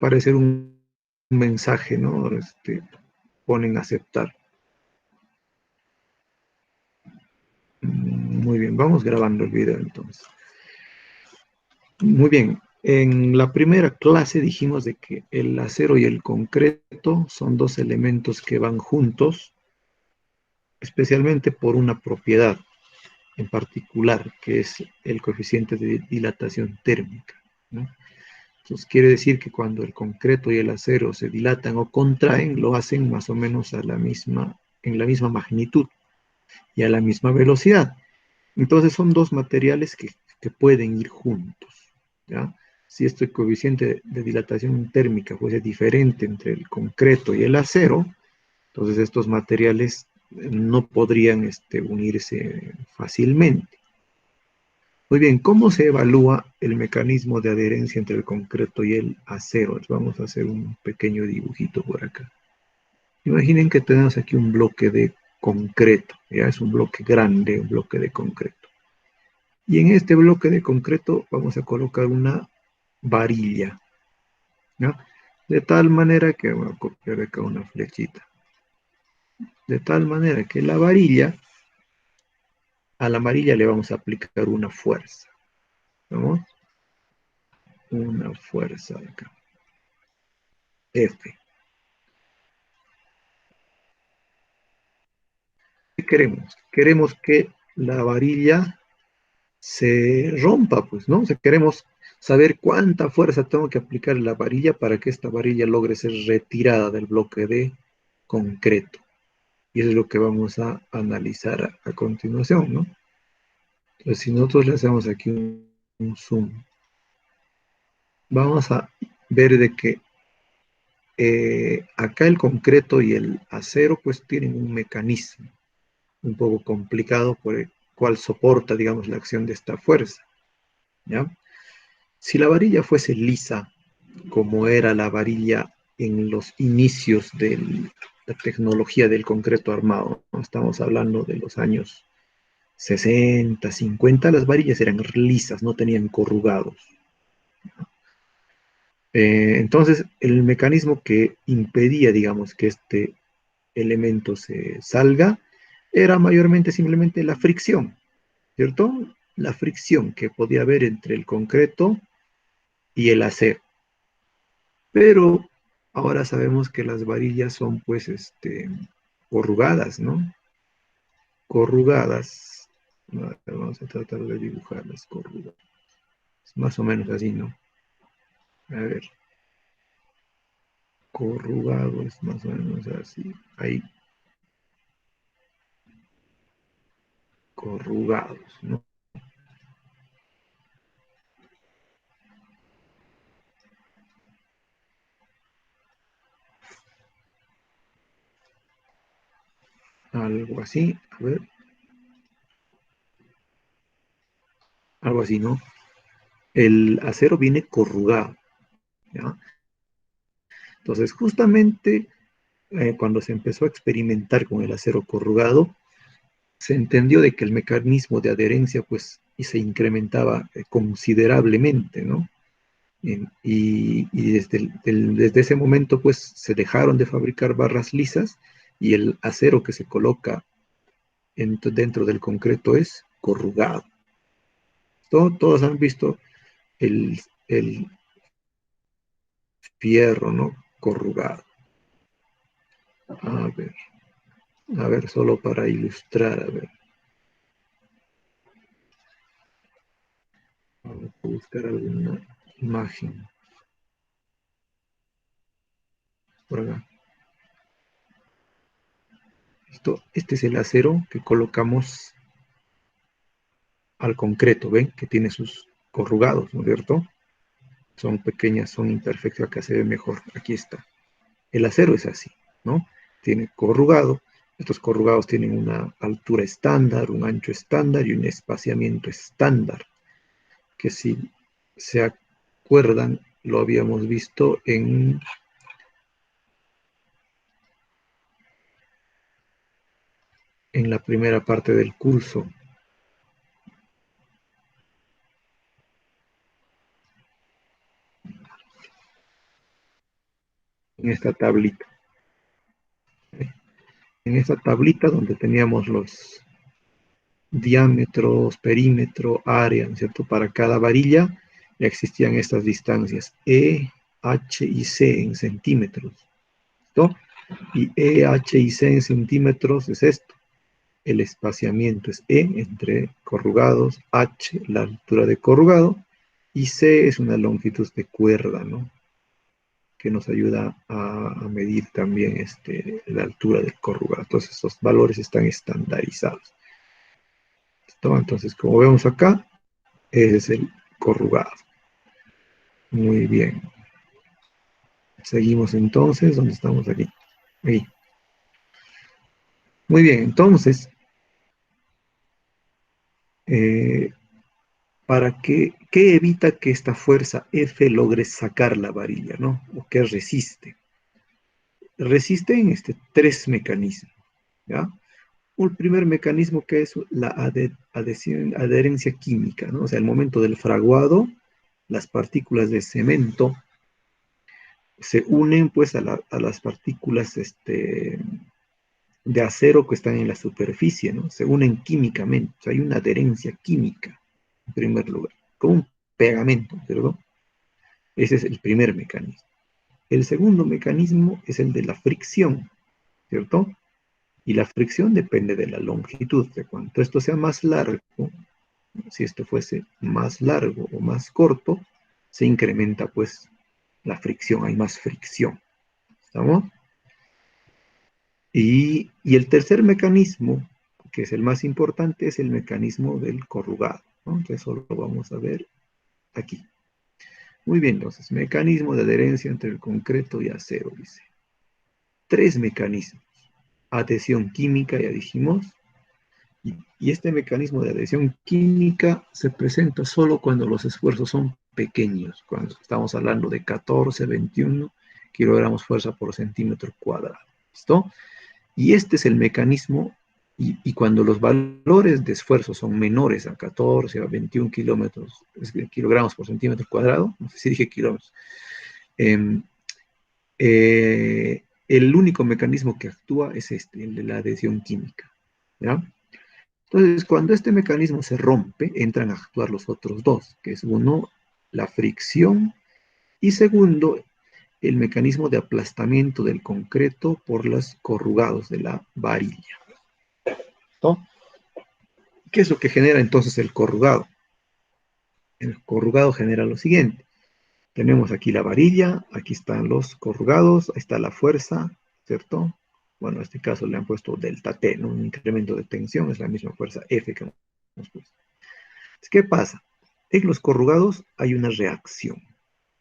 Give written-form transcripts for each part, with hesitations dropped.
aparecer un mensaje, ¿no? Ponen aceptar. Muy bien, vamos grabando el video entonces. Muy bien, en la primera clase dijimos de que el acero y el concreto son dos elementos que van juntos, especialmente por una propiedad en particular, que es el coeficiente de dilatación térmica, ¿no? Entonces quiere decir que cuando el concreto y el acero se dilatan o contraen, lo hacen más o menos en la misma magnitud y a la misma velocidad. Entonces son dos materiales que pueden ir juntos, ¿ya? Si este coeficiente de dilatación térmica fuese diferente entre el concreto y el acero, entonces estos materiales no podrían unirse fácilmente. Muy bien, ¿cómo se evalúa el mecanismo de adherencia entre el concreto y el acero? Vamos a hacer un pequeño dibujito por acá. Imaginen que tenemos aquí un bloque de concreto, ya es un bloque grande, un bloque de concreto. Y en este bloque de concreto vamos a colocar una varilla, ¿no? De tal manera que voy a copiar acá una flechita. De tal manera que a la varilla le vamos a aplicar una fuerza, ¿no? Una fuerza acá, F. ¿Qué queremos? Queremos que la varilla se rompa, pues, ¿no? O sea, queremos saber cuánta fuerza tengo que aplicar en la varilla para que esta varilla logre ser retirada del bloque de concreto. Y eso es lo que vamos a analizar a continuación, ¿no? Entonces, si nosotros le hacemos aquí un zoom, vamos a ver de que acá el concreto y el acero pues tienen un mecanismo un poco complicado por el cual soporta, digamos, la acción de esta fuerza, ¿ya? Si la varilla fuese lisa, como era la varilla en los inicios de la tecnología del concreto armado, ¿no? Estamos hablando de los años 60, 50, las varillas eran lisas, no tenían corrugados. Entonces, el mecanismo que impedía, digamos, que este elemento se salga era mayormente simplemente la fricción, ¿cierto? La fricción que podía haber entre el concreto y el acero. Pero ahora sabemos que las varillas son, pues, corrugadas, ¿no? Corrugadas. Vamos a tratar de dibujarlas corrugadas. Más o menos así, ¿no? A ver, corrugado es más o menos así. Ahí, corrugados, ¿no? Algo así, a ver, algo así, ¿no? El acero viene corrugado, ¿ya? Entonces, justamente cuando se empezó a experimentar con el acero corrugado, se entendió de que el mecanismo de adherencia, pues, y se incrementaba considerablemente, ¿no? Y desde ese momento, pues, se dejaron de fabricar barras lisas y el acero que se coloca dentro del concreto es corrugado. Todos han visto el fierro, ¿no? Corrugado. A ver, solo para ilustrar, a ver. Vamos a buscar alguna imagen por acá. Este es el acero que colocamos al concreto, ¿ven? Que tiene sus corrugados, ¿no es cierto? Son pequeñas, son imperfectas, acá se ve mejor, aquí está. El acero es así, ¿no? Tiene corrugado, estos corrugados tienen una altura estándar, un ancho estándar y un espaciamiento estándar, que si se acuerdan, lo habíamos visto en la primera parte del curso. en esta tablita. En esta tablita donde teníamos los diámetros, perímetro, área, ¿no es cierto? Para cada varilla ya existían estas distancias, E, H y C en centímetros, ¿no? Y E, H y C en centímetros es esto. El espaciamiento es E entre corrugados, H la altura de corrugado, y C es una longitud de cuerda, ¿no? Que nos ayuda a medir también la altura del corrugado. Entonces, estos valores están estandarizados. ¿Listo? Entonces, como vemos acá, ese es el corrugado. Muy bien. Seguimos entonces, ¿dónde estamos aquí? Ahí. Muy bien, entonces, eh, ¿qué evita que esta fuerza F logre sacar la varilla, ¿no? ¿O qué resiste? Resisten tres mecanismos, ¿ya? Un primer mecanismo que es la adherencia química, ¿no? O sea, al momento del fraguado, las partículas de cemento se unen pues a las partículas de acero que están en la superficie, ¿no? Se unen químicamente, o sea, hay una adherencia química, en primer lugar, como un pegamento, ¿cierto? Ese es el primer mecanismo. El segundo mecanismo es el de la fricción, ¿cierto? Y la fricción depende de la longitud, de cuanto esto sea más largo, si esto fuese más largo o más corto, se incrementa pues la fricción, hay más fricción, ¿estamos? Y el tercer mecanismo, que es el más importante, es el mecanismo del corrugado, ¿no? Entonces eso lo vamos a ver aquí. Muy bien, entonces, mecanismo de adherencia entre el concreto y acero, dice. Tres mecanismos. Adhesión química, ya dijimos. Y este mecanismo de adhesión química se presenta solo cuando los esfuerzos son pequeños, cuando estamos hablando de 14, 21 kilogramos fuerza por centímetro cuadrado. ¿Listo? Y este es el mecanismo, y cuando los valores de esfuerzo son menores a 14 a 21 kilogramos por centímetro cuadrado, no sé si dije kilómetros, eh, el único mecanismo que actúa es el de la adhesión química. ¿Ya? Entonces, cuando este mecanismo se rompe, entran a actuar los otros dos, que es uno, la fricción, y segundo, el mecanismo de aplastamiento del concreto por los corrugados de la varilla. ¿No? ¿Qué es lo que genera entonces el corrugado? El corrugado genera lo siguiente. Tenemos aquí la varilla, aquí están los corrugados, ahí está la fuerza, ¿cierto? Bueno, en este caso le han puesto delta T, ¿no? Un incremento de tensión, es la misma fuerza F que hemos puesto. ¿Qué pasa? En los corrugados hay una reacción,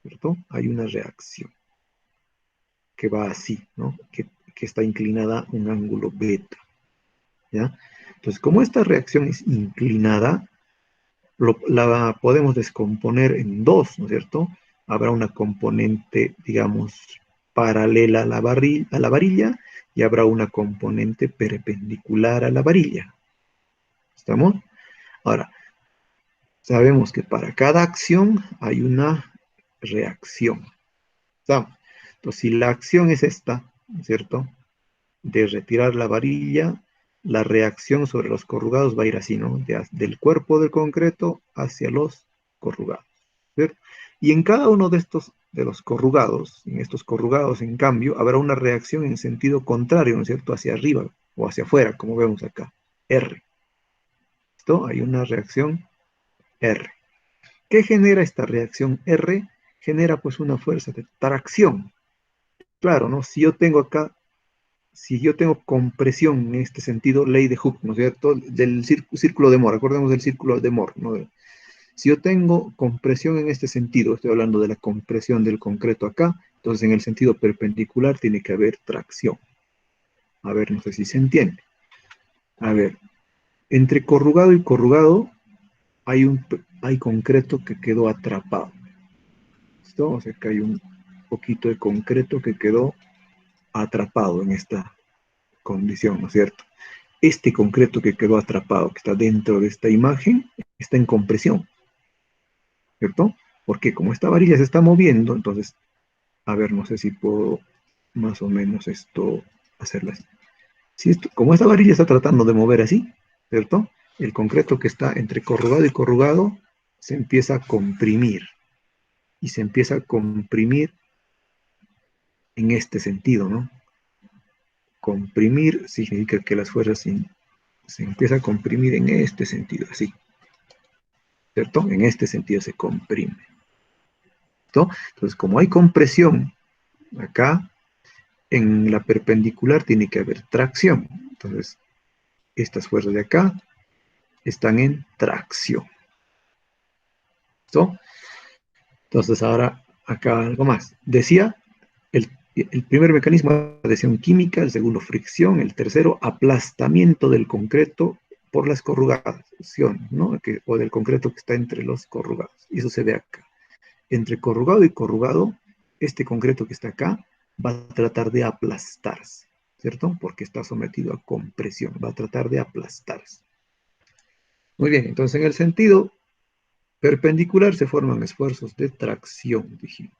¿cierto? Hay una reacción que va así, ¿no? Que está inclinada a un ángulo beta, ¿ya? Entonces, como esta reacción es inclinada, la podemos descomponer en dos, ¿no es cierto? Habrá una componente, digamos, paralela a la varilla y habrá una componente perpendicular a la varilla. ¿Estamos? Ahora, sabemos que para cada acción hay una reacción. ¿Estamos? Entonces, si la acción es esta, ¿no es cierto? De retirar la varilla, la reacción sobre los corrugados va a ir así, ¿no? Del cuerpo del concreto hacia los corrugados, ¿cierto? Y en cada uno de los corrugados, en estos corrugados, en cambio, habrá una reacción en sentido contrario, ¿no es cierto? Hacia arriba o hacia afuera, como vemos acá, R. ¿Listo? Hay una reacción R. ¿Qué genera esta reacción R? Genera pues una fuerza de tracción. Claro, ¿no? Si yo tengo compresión en este sentido, ley de Hooke, ¿no es cierto? Del círculo de Moore, acordemos del círculo de Moore, ¿no? Si yo tengo compresión en este sentido, estoy hablando de la compresión del concreto acá, entonces en el sentido perpendicular tiene que haber tracción. A ver, no sé si se entiende. A ver, entre corrugado y corrugado hay concreto que quedó atrapado. ¿Listo? O sea que hay un poquito de concreto que quedó atrapado en esta condición, ¿no es cierto? Este concreto que quedó atrapado, que está dentro de esta imagen, está en compresión, ¿cierto? Porque como esta varilla se está moviendo, entonces, a ver, no sé si puedo más o menos esto, hacerlo así. Si esto, como esta varilla está tratando de mover así, ¿cierto? El concreto que está entre corrugado y corrugado se empieza a comprimir. Y se empieza a comprimir en este sentido, ¿no? Comprimir significa que las fuerzas se empieza a comprimir en este sentido, así, ¿cierto? En este sentido se comprime, ¿cierto? Entonces, como hay compresión acá, en la perpendicular tiene que haber tracción. Entonces, estas fuerzas de acá están en tracción, ¿listo? Entonces, ahora acá algo más. Decía, el primer mecanismo, adhesión química, el segundo, fricción, el tercero, aplastamiento del concreto por las corrugaciones, ¿no? O del concreto que está entre los corrugados. Y eso se ve acá. Entre corrugado y corrugado, este concreto que está acá va a tratar de aplastarse, ¿cierto? Porque está sometido a compresión, va a tratar de aplastarse. Muy bien, entonces en el sentido perpendicular se forman esfuerzos de tracción, dijimos.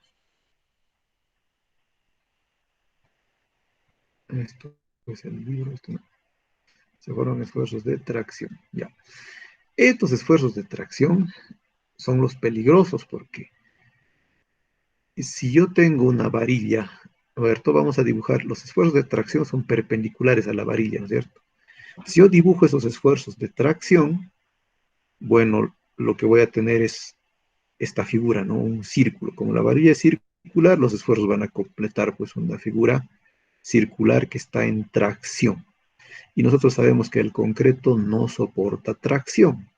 Esto es el libro, esto no. Se forman esfuerzos de tracción, ya. Estos esfuerzos de tracción son los peligrosos porque si yo tengo una varilla, Roberto, vamos a dibujar, los esfuerzos de tracción son perpendiculares a la varilla, ¿no es cierto? Si yo dibujo esos esfuerzos de tracción, bueno, lo que voy a tener es esta figura, ¿no? Un círculo. Como la varilla es circular, los esfuerzos van a completar pues una figura circular que está en tracción. Y nosotros sabemos que el concreto no soporta tracción.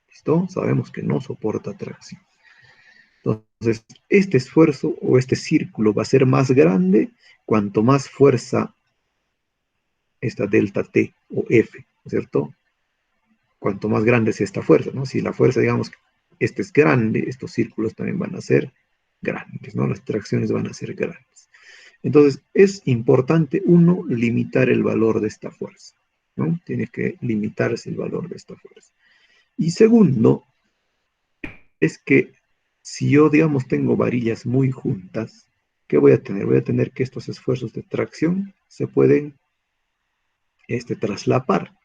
¿Listo? Sabemos que no soporta tracción. Entonces, este esfuerzo o este círculo va a ser más grande cuanto más fuerza esta delta T o F, ¿no es cierto? Cuanto más grande sea esta fuerza, ¿no? Si la fuerza, digamos, este es grande, estos círculos también van a ser grandes, ¿no? Las tracciones van a ser grandes. Entonces, es importante, uno, limitar el valor de esta fuerza, ¿no? Tiene que limitarse el valor de esta fuerza. Y segundo, es que si yo, digamos, tengo varillas muy juntas, ¿qué voy a tener? Voy a tener que estos esfuerzos de tracción se pueden traslapar.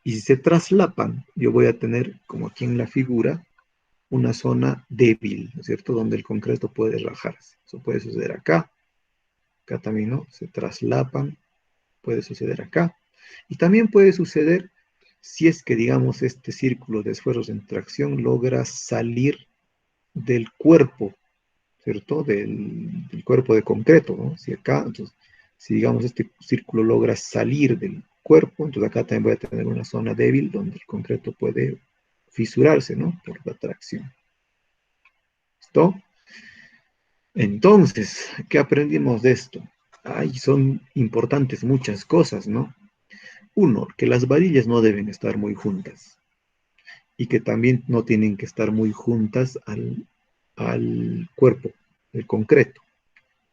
Y si se traslapan, yo voy a tener, como aquí en la figura, una zona débil, ¿no es cierto? Donde el concreto puede rajarse. Eso puede suceder acá, acá también, ¿no? Se traslapan, puede suceder acá. Y también puede suceder si es que, digamos, este círculo de esfuerzos en tracción logra salir del cuerpo, ¿cierto? Del cuerpo de concreto, ¿no? Si acá, entonces, si digamos este círculo logra salir del cuerpo, entonces acá también voy a tener una zona débil donde el concreto puede fisurarse, ¿no? Por la tracción. ¿Listo? Entonces, ¿qué aprendimos de esto? Ay, son importantes muchas cosas, ¿no? Uno, que las varillas no deben estar muy juntas y que también no tienen que estar muy juntas al cuerpo, el concreto,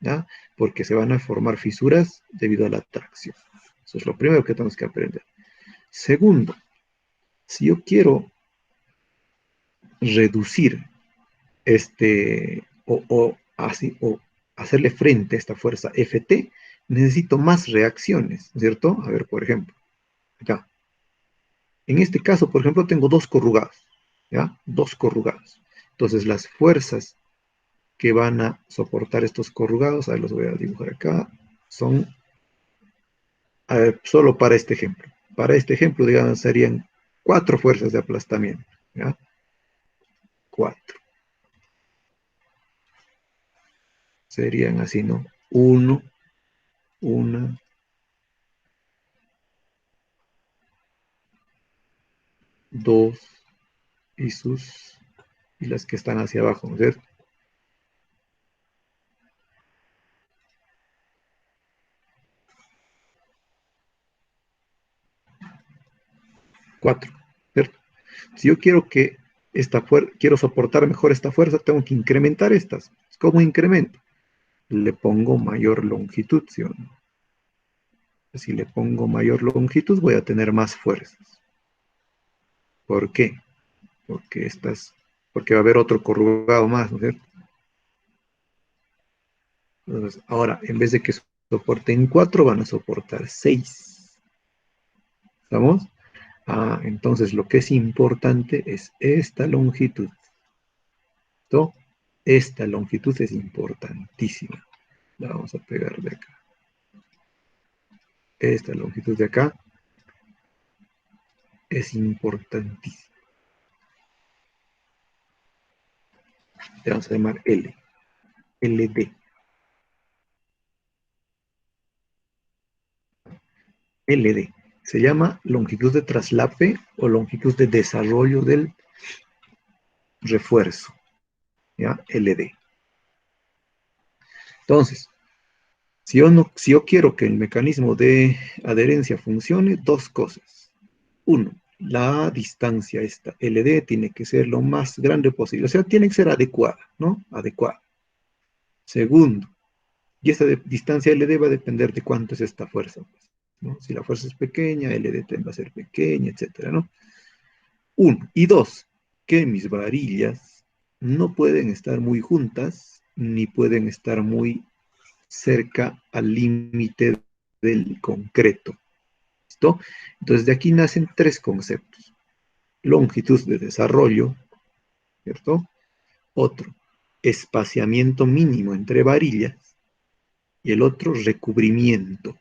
¿ya? Porque se van a formar fisuras debido a la tracción. Eso es lo primero que tenemos que aprender. Segundo, si yo quiero reducir o hacerle frente a esta fuerza Ft, necesito más reacciones, ¿cierto? A ver, por ejemplo, acá. En este caso, por ejemplo, tengo dos corrugados, ¿ya? Dos corrugados. Entonces, las fuerzas que van a soportar estos corrugados, a ver, los voy a dibujar acá, son, a ver, solo para este ejemplo. Para este ejemplo, digamos, serían cuatro fuerzas de aplastamiento, ¿ya? Cuatro. Serían así, ¿no? Uno, una, dos, y las que están hacia abajo, ¿no es cierto? Cuatro, ¿cierto? Si yo quiero que quiero soportar mejor esta fuerza, tengo que incrementar estas. ¿Cómo incremento? Le pongo mayor longitud, ¿sí o no? Si le pongo mayor longitud, voy a tener más fuerzas. ¿Por qué? Porque porque va a haber otro corrugado más, ¿no es cierto? Entonces, ahora, en vez de que soporten 4, van a soportar 6. ¿Estamos? Entonces lo que es importante es esta longitud. ¿Listo? Esta longitud es importantísima. La vamos a pegar de acá. Esta longitud de acá es importantísima. Le vamos a llamar L. LD. LD. Se llama longitud de traslape o longitud de desarrollo del refuerzo. ¿Ya? LD. Entonces, si yo quiero que el mecanismo de adherencia funcione, dos cosas. Uno, la distancia esta LD tiene que ser lo más grande posible, o sea, tiene que ser adecuada, ¿no? Adecuada. Segundo, y esta distancia LD va a depender de cuánto es esta fuerza, pues, ¿no? Si la fuerza es pequeña, LD va a ser pequeña, etcétera, ¿no? Uno. Y dos, que mis varillas no pueden estar muy juntas, ni pueden estar muy cerca al límite del concreto. ¿Listo? Entonces de aquí nacen tres conceptos. Longitud de desarrollo, ¿cierto? Otro, espaciamiento mínimo entre varillas. Y el otro, recubrimiento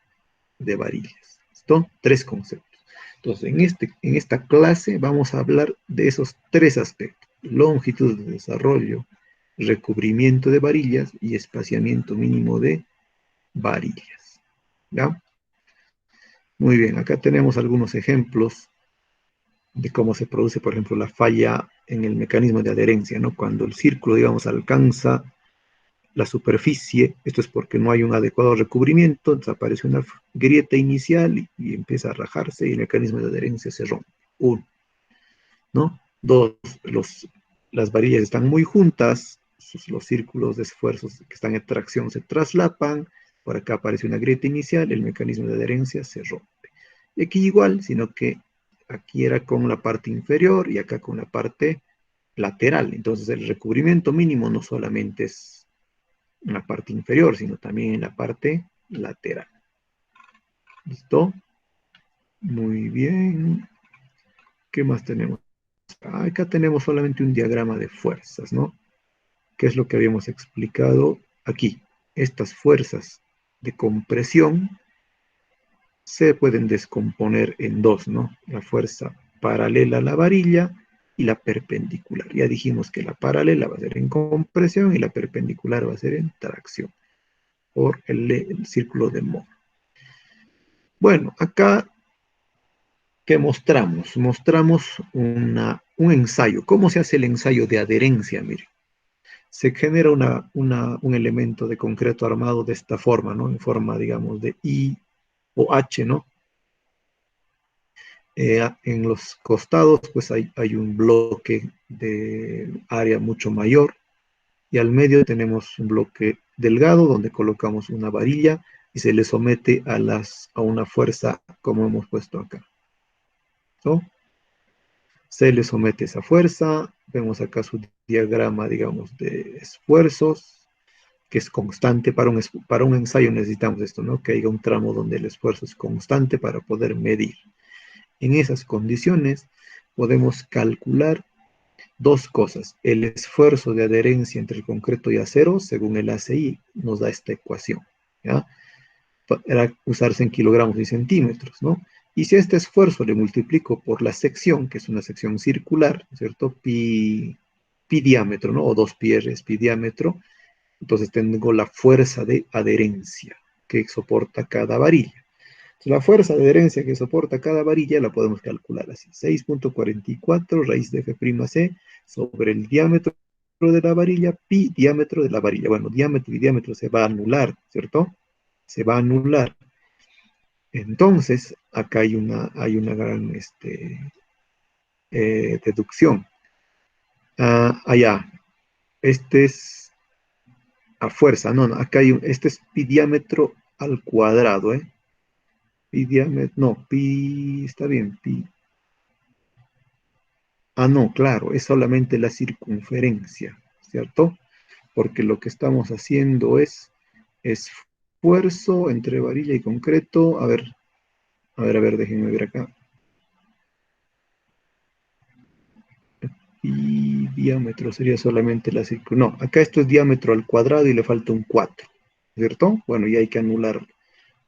de varillas. ¿Listo? Tres conceptos. Entonces, en esta clase vamos a hablar de esos tres aspectos. Longitud de desarrollo, recubrimiento de varillas y espaciamiento mínimo de varillas. ¿Ya? Muy bien, acá tenemos algunos ejemplos de cómo se produce, por ejemplo, la falla en el mecanismo de adherencia, ¿no? Cuando el círculo, digamos, alcanza la superficie, esto es porque no hay un adecuado recubrimiento, entonces aparece una grieta inicial y empieza a rajarse y el mecanismo de adherencia se rompe. Uno, ¿no? Dos, las varillas están muy juntas, los círculos de esfuerzos que están en tracción se traslapan, por acá aparece una grieta inicial, el mecanismo de adherencia se rompe. Y aquí igual, sino que aquí era con la parte inferior y acá con la parte lateral. Entonces el recubrimiento mínimo no solamente es en la parte inferior, sino también en la parte lateral. ¿Listo? Muy bien. ¿Qué más tenemos? Acá tenemos solamente un diagrama de fuerzas, ¿no? ¿Qué es lo que habíamos explicado aquí? Estas fuerzas de compresión se pueden descomponer en dos, ¿no? La fuerza paralela a la varilla y la perpendicular. Ya dijimos que la paralela va a ser en compresión y la perpendicular va a ser en tracción por el círculo de Mohr. Bueno, acá, ¿qué mostramos? Mostramos un ensayo. ¿Cómo se hace el ensayo de adherencia? Mire, se genera un elemento de concreto armado de esta forma, ¿no? En forma, digamos, de I o H, ¿no? En los costados, pues hay un bloque de área mucho mayor y al medio tenemos un bloque delgado donde colocamos una varilla y se le somete a una fuerza como hemos puesto acá, ¿no? Se le somete esa fuerza, vemos acá su diagrama, digamos, de esfuerzos, que es constante. Para un ensayo necesitamos esto, ¿no? Que haya un tramo donde el esfuerzo es constante para poder medir. En esas condiciones podemos calcular dos cosas. El esfuerzo de adherencia entre el concreto y acero, según el ACI, nos da esta ecuación, ¿ya? Para usarse en kilogramos y centímetros, ¿no? Y si a este esfuerzo le multiplico por la sección, que es una sección circular, ¿cierto? Pi diámetro, ¿no? O 2 pi r es pi diámetro, entonces tengo la fuerza de adherencia que soporta cada varilla. Entonces, la fuerza de adherencia que soporta cada varilla la podemos calcular así: 6.44 raíz de F'C sobre el diámetro de la varilla, pi diámetro de la varilla. Bueno, diámetro y diámetro se va a anular, ¿cierto? Se va a anular. Entonces, acá hay una gran deducción. Allá, este es a fuerza, no, no, acá este es pi diámetro al cuadrado, ¿eh? Pi diámetro, no, pi, está bien, pi. No, claro, es solamente la circunferencia, ¿cierto? Porque lo que estamos haciendo es Esfuerzo entre varilla y concreto. A ver, déjenme ver acá. Y diámetro sería solamente la círculo. No, acá esto es diámetro al cuadrado y le falta un 4, ¿cierto? Bueno, y hay que anular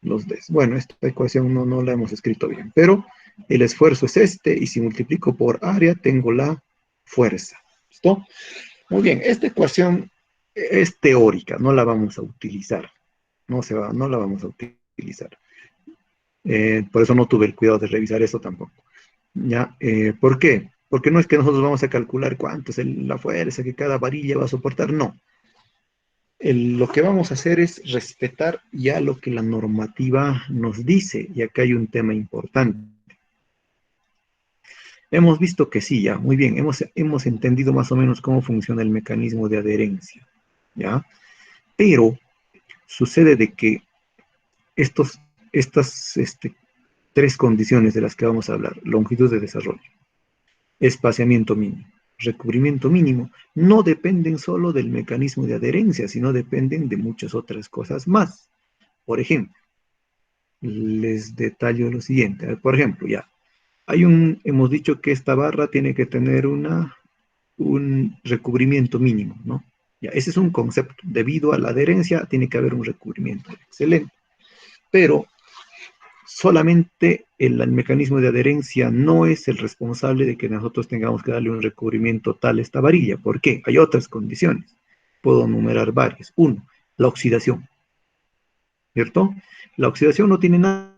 los Ds. Bueno, esta ecuación no la hemos escrito bien, pero el esfuerzo es este, y si multiplico por área, tengo la fuerza. ¿Listo? Muy bien, esta ecuación es teórica, no la vamos a utilizar. No la vamos a utilizar. Por eso no tuve el cuidado de revisar eso tampoco. ¿Ya? ¿Por qué? Porque no es que nosotros vamos a calcular cuánto es la fuerza que cada varilla va a soportar, no. Lo que vamos a hacer es respetar ya lo que la normativa nos dice, y acá hay un tema importante. Hemos visto que sí, ya, muy bien, hemos entendido más o menos cómo funciona el mecanismo de adherencia, ¿ya? Pero sucede de que estas tres condiciones de las que vamos a hablar, longitud de desarrollo, espaciamiento mínimo, recubrimiento mínimo, no dependen solo del mecanismo de adherencia, sino dependen de muchas otras cosas más. Por ejemplo, les detallo lo siguiente. Por ejemplo, ya, hemos dicho que esta barra tiene que tener un recubrimiento mínimo, ¿no? Ya, ese es un concepto. Debido a la adherencia, tiene que haber un recubrimiento. Excelente. Pero solamente el mecanismo de adherencia no es el responsable de que nosotros tengamos que darle un recubrimiento tal a esta varilla. ¿Por qué? Hay otras condiciones. Puedo enumerar varias. Uno, la oxidación, ¿cierto? La oxidación no tiene nada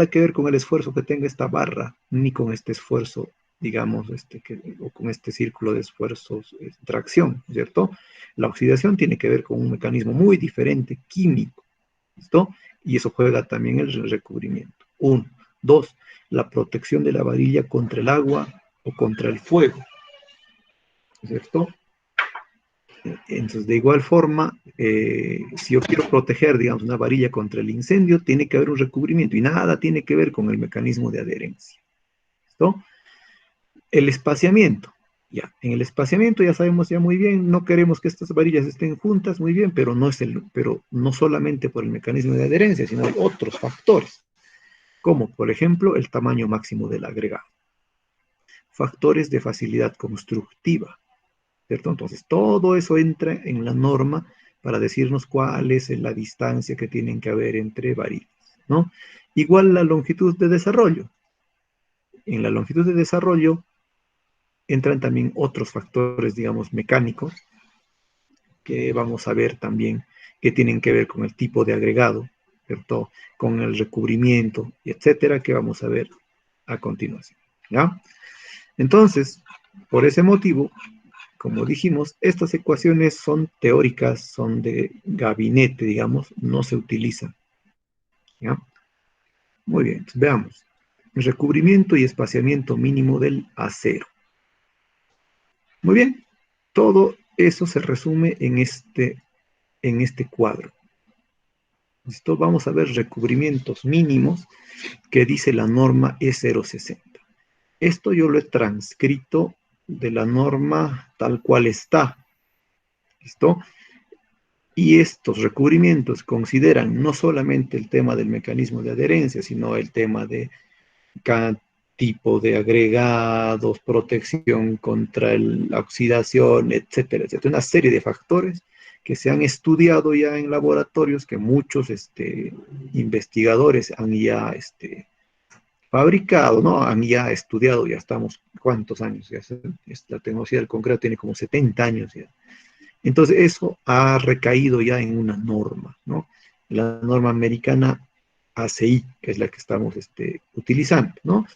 que ver con el esfuerzo que tenga esta barra, ni con este esfuerzo, digamos, o con este círculo de esfuerzos de tracción, ¿cierto? La oxidación tiene que ver con un mecanismo muy diferente, químico, ¿listo? Y eso juega también el recubrimiento. Uno. Dos, la protección de la varilla contra el agua o contra el fuego, ¿cierto? Entonces, de igual forma, si yo quiero proteger, digamos, una varilla contra el incendio, tiene que haber un recubrimiento y nada tiene que ver con el mecanismo de adherencia. ¿Listo? El espaciamiento. Ya, en el espaciamiento ya sabemos ya muy bien, no queremos que estas varillas estén juntas, muy bien, pero no solamente por el mecanismo de adherencia, sino hay otros factores, como por ejemplo el tamaño máximo del agregado, factores de facilidad constructiva, ¿cierto? Entonces, todo eso entra en la norma para decirnos cuál es la distancia que tienen que haber entre varillas, ¿no? Igual la longitud de desarrollo. En la longitud de desarrollo entran también otros factores, digamos, mecánicos, que vamos a ver también que tienen que ver con el tipo de agregado, ¿cierto? Con el recubrimiento, etcétera, que vamos a ver a continuación, ¿ya? Entonces, por ese motivo, como dijimos, estas ecuaciones son teóricas, son de gabinete, digamos, no se utilizan, ¿ya? Muy bien, entonces veamos. Recubrimiento y espaciamiento mínimo del acero. Muy bien, todo eso se resume en este cuadro. ¿Listo? Vamos a ver recubrimientos mínimos que dice la norma E060. Esto yo lo he transcrito de la norma tal cual está. ¿Listo? Y estos recubrimientos consideran no solamente el tema del mecanismo de adherencia, sino el tema de cada tipo de agregados, protección contra la oxidación, etcétera, etcétera. Una serie de factores que se han estudiado ya en laboratorios, que muchos investigadores han ya fabricado, ¿no? Han ya estudiado, ya estamos, ¿cuántos años? La tecnología del concreto tiene como 70 años ya. Entonces, eso ha recaído ya en una norma, ¿no? La norma americana ACI, que es la que estamos utilizando, ¿no?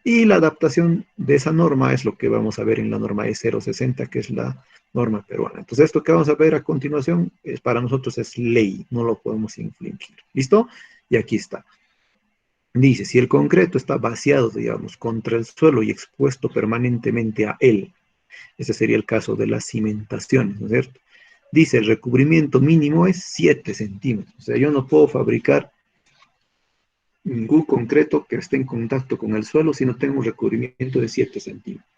Y la adaptación de esa norma es lo que vamos a ver en la norma E060, que es la norma peruana. Entonces, esto que vamos a ver a continuación, para nosotros es ley, no lo podemos infringir. ¿Listo? Y aquí está. Dice, si el concreto está vaciado, digamos, contra el suelo y expuesto permanentemente a él, ese sería el caso de las cimentaciones, ¿no es cierto? Dice, el recubrimiento mínimo es 7 centímetros. O sea, yo no puedo fabricar ningún concreto que esté en contacto con el suelo si no tengo un recubrimiento de 7 centímetros.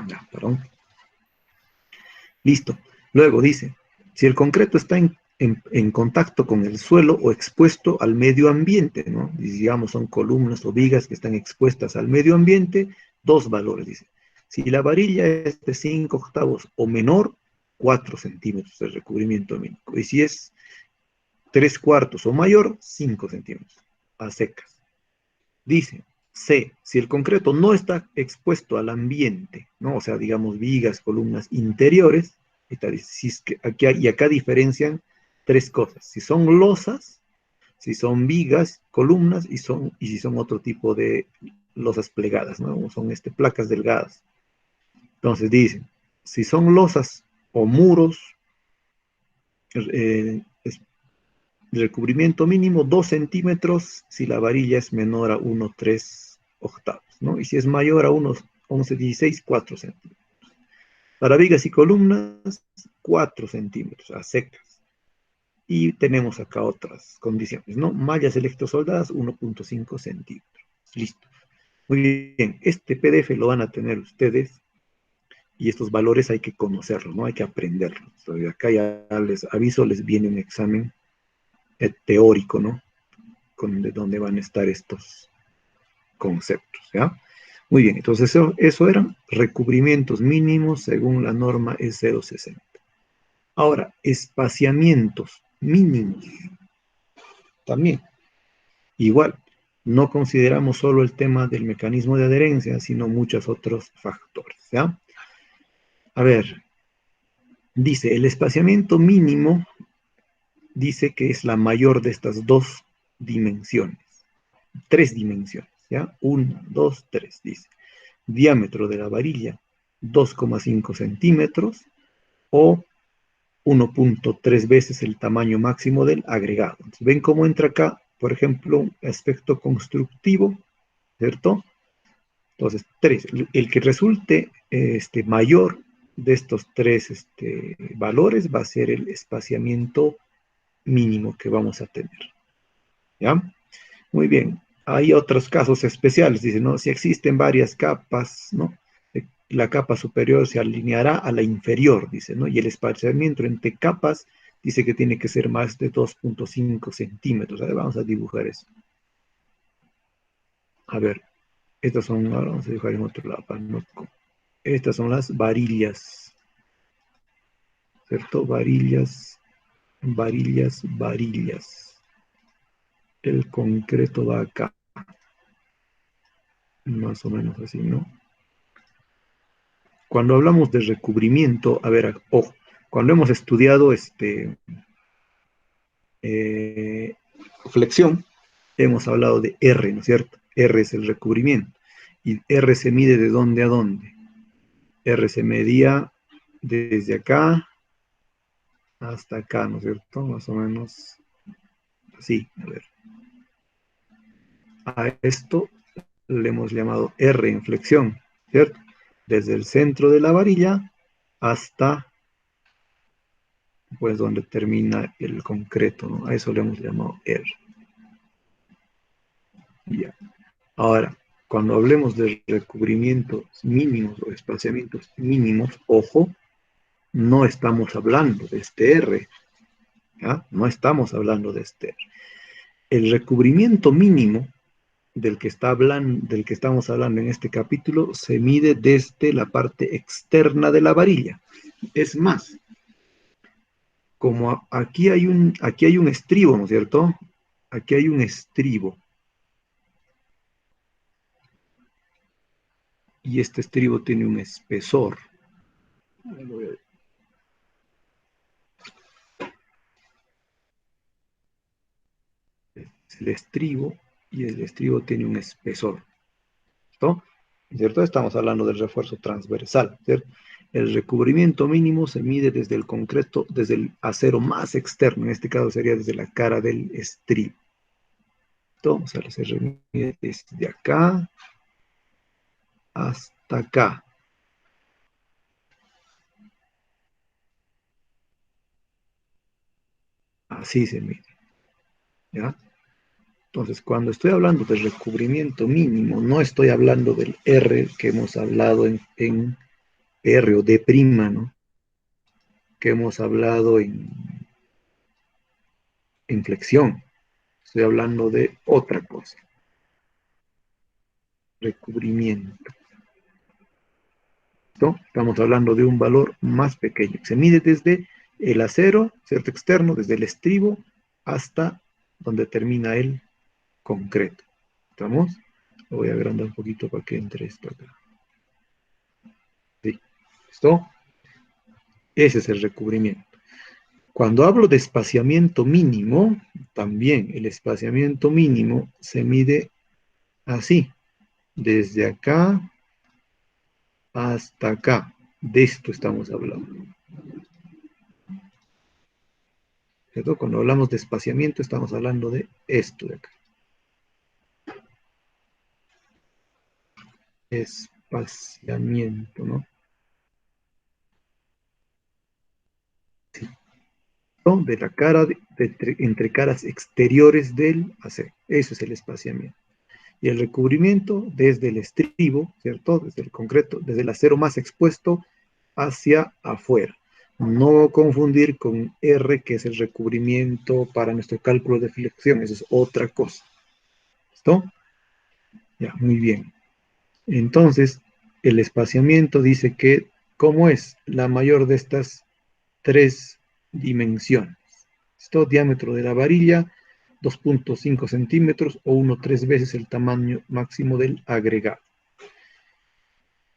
Ya, perdón. Listo. Luego dice, si el concreto está en contacto con el suelo o expuesto al medio ambiente, ¿no? Digamos, son columnas o vigas que están expuestas al medio ambiente, dos valores, dice. Si la varilla es de 5 octavos o menor, 4 centímetros de recubrimiento mínimo. Y si es 3 cuartos o mayor, 5 centímetros a secas. Dice, C, si el concreto no está expuesto al ambiente, ¿no? O sea, digamos, vigas, columnas interiores, si es que y acá diferencian tres cosas. Si son losas, si son vigas, columnas, y si son otro tipo de losas plegadas, ¿no? Son placas delgadas. Entonces dicen, si son losas o muros, es recubrimiento mínimo 2 centímetros si la varilla es menor a 1,3 octavos, ¿no? Y si es mayor a unos 11,16, 4 centímetros. Para vigas y columnas, 4 centímetros a secas. Y tenemos acá otras condiciones, ¿no? Mallas electrosoldadas, 1,5 centímetros. Listo. Muy bien, este PDF lo van a tener ustedes y estos valores hay que conocerlos, ¿no? Hay que aprenderlos. Entonces, acá ya les aviso, les viene un examen teórico, ¿no? De dónde van a estar estos conceptos, ¿ya? Muy bien, entonces eso eran recubrimientos mínimos según la norma E060. Ahora, espaciamientos mínimos. También, igual, no consideramos solo el tema del mecanismo de adherencia, sino muchos otros factores, ¿ya? A ver, dice, el espaciamiento mínimo dice que es la mayor de estas dos dimensiones, tres dimensiones, ¿ya? 1, 2, 3, dice. Diámetro de la varilla, 2,5 centímetros o 1,3 veces el tamaño máximo del agregado. Entonces, ven cómo entra acá, por ejemplo, un aspecto constructivo, ¿cierto? Entonces, 3. El que resulte mayor de estos tres valores va a ser el espaciamiento mínimo que vamos a tener. ¿Ya? Muy bien. Hay otros casos especiales, dice, ¿no? Si existen varias capas, ¿no? La capa superior se alineará a la inferior, dice, ¿no? Y el espaciamiento entre capas dice que tiene que ser más de 2,5 centímetros. A ver, vamos a dibujar eso. A ver, estas son, ahora vamos a dibujar en otro lado. ¿No? Estas son las varillas, ¿cierto? Varillas, varillas, varillas. El concreto va acá, más o menos así, ¿no? Cuando hablamos de recubrimiento, a ver, ojo, cuando hemos estudiado eh, flexión, hemos hablado de R, ¿no es cierto? R es el recubrimiento. ¿Y R se mide de dónde a dónde? R se medía desde acá hasta acá, ¿no es cierto? Más o menos así, a ver. A esto le hemos llamado R en flexión, ¿cierto? Desde el centro de la varilla hasta, pues, donde termina el concreto, ¿no? A eso le hemos llamado R. Ya. Ahora, cuando hablemos de recubrimientos mínimos o espaciamientos mínimos, ojo, no estamos hablando de este R, ¿ya? No estamos hablando de este R. El recubrimiento mínimo del que estamos hablando en este capítulo se mide desde la parte externa de la varilla. Es más, como aquí hay un estribo, ¿no es cierto? Aquí hay un estribo. Y este estribo tiene un espesor. Es el estribo y el estribo tiene un espesor. ¿Cierto? ¿Cierto? Estamos hablando del refuerzo transversal, ¿cierto? El recubrimiento mínimo se mide desde el concreto, desde el acero más externo, en este caso sería desde la cara del estribo. Entonces se mide desde acá hasta acá. Así se mide, ¿ya? Entonces, cuando estoy hablando de recubrimiento mínimo, no estoy hablando del R que hemos hablado en R o D', ¿no? que hemos hablado en flexión. Estoy hablando de otra cosa. Recubrimiento. ¿No? Estamos hablando de un valor más pequeño. Se mide desde el acero, ¿cierto? Externo, desde el estribo hasta donde termina el concreto. ¿Estamos? Lo voy a agrandar un poquito para que entre esto acá. Sí. ¿Listo? Ese es el recubrimiento. Cuando hablo de espaciamiento mínimo, también el espaciamiento mínimo se mide así, desde acá hasta acá. De esto estamos hablando. ¿Cierto? Cuando hablamos de espaciamiento, estamos hablando de esto de acá. Espaciamiento, ¿no? Sí. De la cara, entre caras exteriores del acero. Eso es el espaciamiento. Y el recubrimiento desde el estribo, ¿cierto? Desde el concreto, desde el acero más expuesto hacia afuera. No confundir con R, que es el recubrimiento para nuestro cálculo de flexión. Eso es otra cosa. ¿Listo? Ya, muy bien. Entonces, el espaciamiento dice que, ¿cómo es la mayor de estas tres dimensiones? Esto, diámetro de la varilla, 2.5 centímetros o 1,3 veces el tamaño máximo del agregado.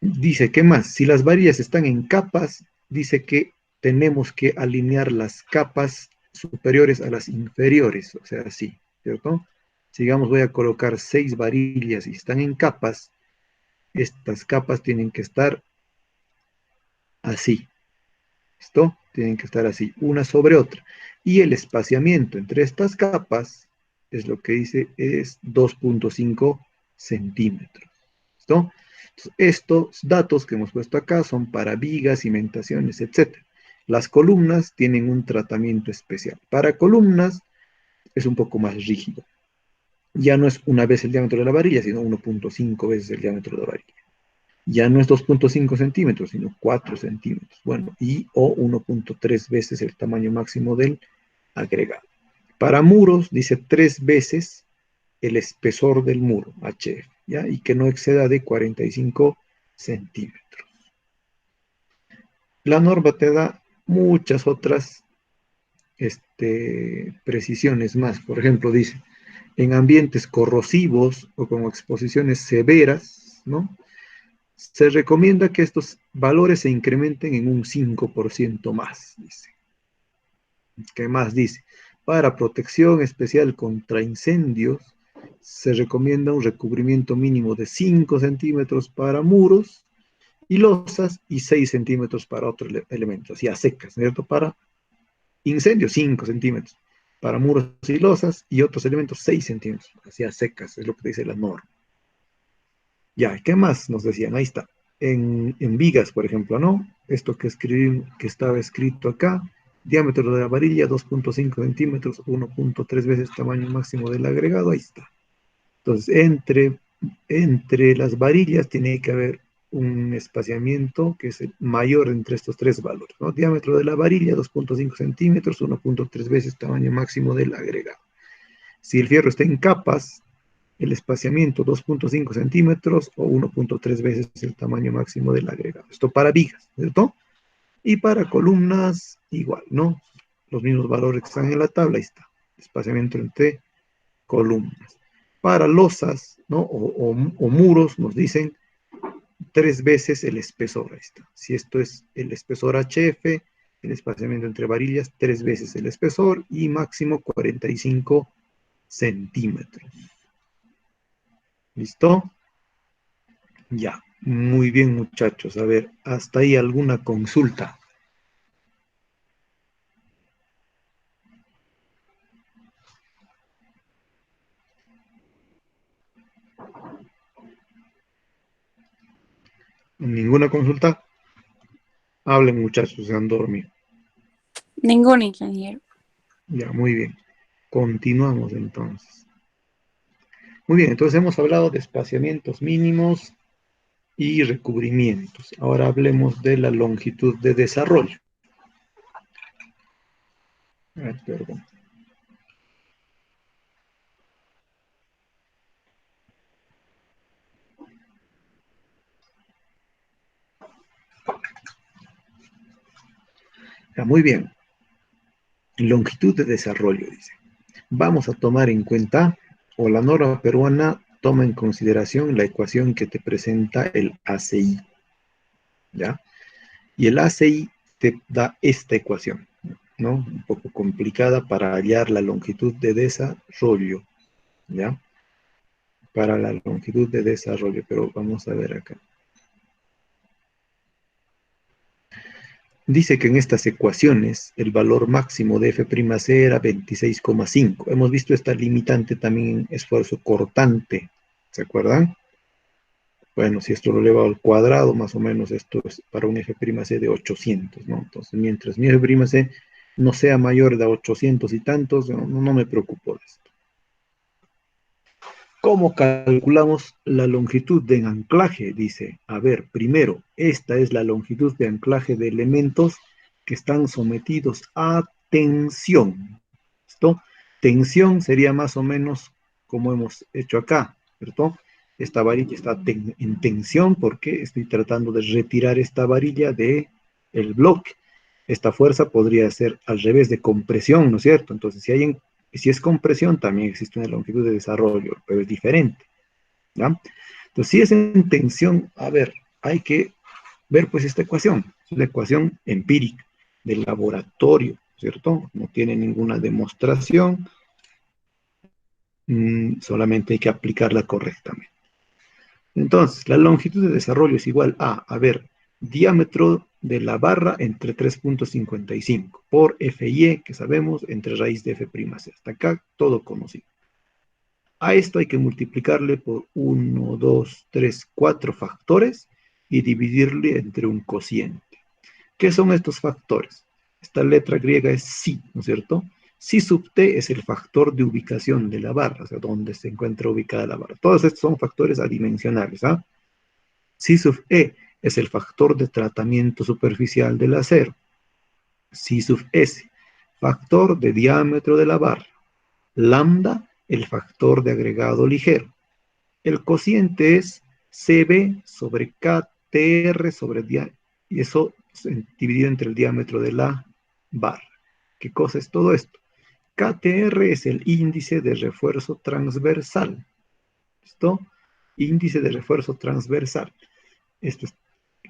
Dice, ¿qué más? Si las varillas están en capas, dice que tenemos que alinear las capas superiores a las inferiores, o sea, así, ¿cierto? Sigamos, voy a colocar 6 varillas y están en capas, estas capas tienen que estar así, ¿listo? Tienen que estar así, una sobre otra. Y el espaciamiento entre estas capas, es lo que dice, es 2.5 centímetros, ¿listo? Entonces, estos datos que hemos puesto acá son para vigas, cimentaciones, etc. Las columnas tienen un tratamiento especial. Para columnas es un poco más rígido. Ya no es una vez el diámetro de la varilla, sino 1.5 veces el diámetro de la varilla. Ya no es 2.5 centímetros, sino 4 centímetros. Bueno, y o 1.3 veces el tamaño máximo del agregado. Para muros, dice 3 veces el espesor del muro, HF, ¿ya? Y que no exceda de 45 centímetros. La norma te da muchas otras precisiones más. Por ejemplo, dice, en ambientes corrosivos o con exposiciones severas, ¿no? Se recomienda que estos valores se incrementen en un 5% más, dice. ¿Qué más dice? Para protección especial contra incendios, se recomienda un recubrimiento mínimo de 5 centímetros para muros y losas y 6 centímetros para otros elementos, así a secas, ¿cierto? Para incendios, 5 centímetros. Para muros y losas y otros elementos, 6 centímetros, así a secas, es lo que dice la norma. Ya, ¿qué más nos decían? Ahí está. En vigas, por ejemplo, ¿no? Esto que escribí, que estaba escrito acá, diámetro de la varilla, 2.5 centímetros, 1.3 veces tamaño máximo del agregado, ahí está. Entonces, entre las varillas tiene que haber un espaciamiento que es el mayor entre estos tres valores, ¿no? Diámetro de la varilla, 2.5 centímetros, 1.3 veces tamaño máximo del agregado. Si el fierro está en capas, el espaciamiento 2.5 centímetros o 1.3 veces el tamaño máximo del agregado. Esto para vigas, ¿cierto? Y para columnas, igual, ¿no? Los mismos valores que están en la tabla, ahí está. Espaciamiento entre columnas. Para losas, ¿no? O muros, nos dicen 3 veces el espesor, ahí está. Si esto es el espesor HF, el espaciamiento entre varillas, 3 veces el espesor y máximo 45 centímetros. ¿Listo? Ya, muy bien muchachos. A ver, hasta ahí alguna consulta. ¿Ninguna consulta? Hablen muchachos, se han dormido. Ningún ingeniero. Ya, muy bien. Continuamos entonces. Muy bien, entonces hemos hablado de espaciamientos mínimos y recubrimientos. Ahora hablemos de la longitud de desarrollo. Ah, perdón. Ah, muy bien. Longitud de desarrollo, dice. Vamos a tomar en cuenta, o la norma peruana toma en consideración la ecuación que te presenta el ACI, ¿ya? Y el ACI te da esta ecuación, ¿no? Un poco complicada para hallar la longitud de desarrollo, ¿ya? Para la longitud de desarrollo, pero vamos a ver acá. Dice que en estas ecuaciones el valor máximo de F'C era 26,5. Hemos visto esta limitante también en esfuerzo cortante, ¿se acuerdan? Bueno, si esto lo elevo al cuadrado, más o menos esto es para un F'C de 800, ¿no? Entonces, mientras mi F'C no sea mayor de 800 y tantos, no me preocupo de esto. ¿Cómo calculamos la longitud de anclaje? Dice, a ver, primero, esta es la longitud de anclaje de elementos que están sometidos a tensión. ¿Esto? Tensión sería más o menos como hemos hecho acá, ¿cierto? Esta varilla está en tensión porque estoy tratando de retirar esta varilla del bloque. Esta fuerza podría ser al revés de compresión, ¿no es cierto? Entonces, si es compresión, también existe una longitud de desarrollo, pero es diferente, ¿ya? Entonces, si es en tensión, a ver, hay que ver pues esta ecuación. Es una ecuación empírica del laboratorio, ¿cierto? No tiene ninguna demostración, solamente hay que aplicarla correctamente. Entonces, la longitud de desarrollo es igual a ver, diámetro de la barra entre 3,55 por FY, que sabemos, entre raíz de F'C. Hasta acá, todo conocido. A esto hay que multiplicarle por 1, 2, 3, 4 factores y dividirle entre un cociente. ¿Qué son estos factores? Esta letra griega es psi, ¿no es cierto? Psi sub t es el factor de ubicación de la barra, o sea, donde se encuentra ubicada la barra. Todos estos son factores adimensionales, ¿ah? Psi sub e es el factor de tratamiento superficial del acero. Psi sub s, factor de diámetro de la barra. Lambda, el factor de agregado ligero. El cociente es CB sobre KTR sobre diámetro, y eso dividido entre el diámetro de la barra. ¿Qué cosa es todo esto? KTR es el índice de refuerzo transversal. ¿Listo? Índice de refuerzo transversal. Esto es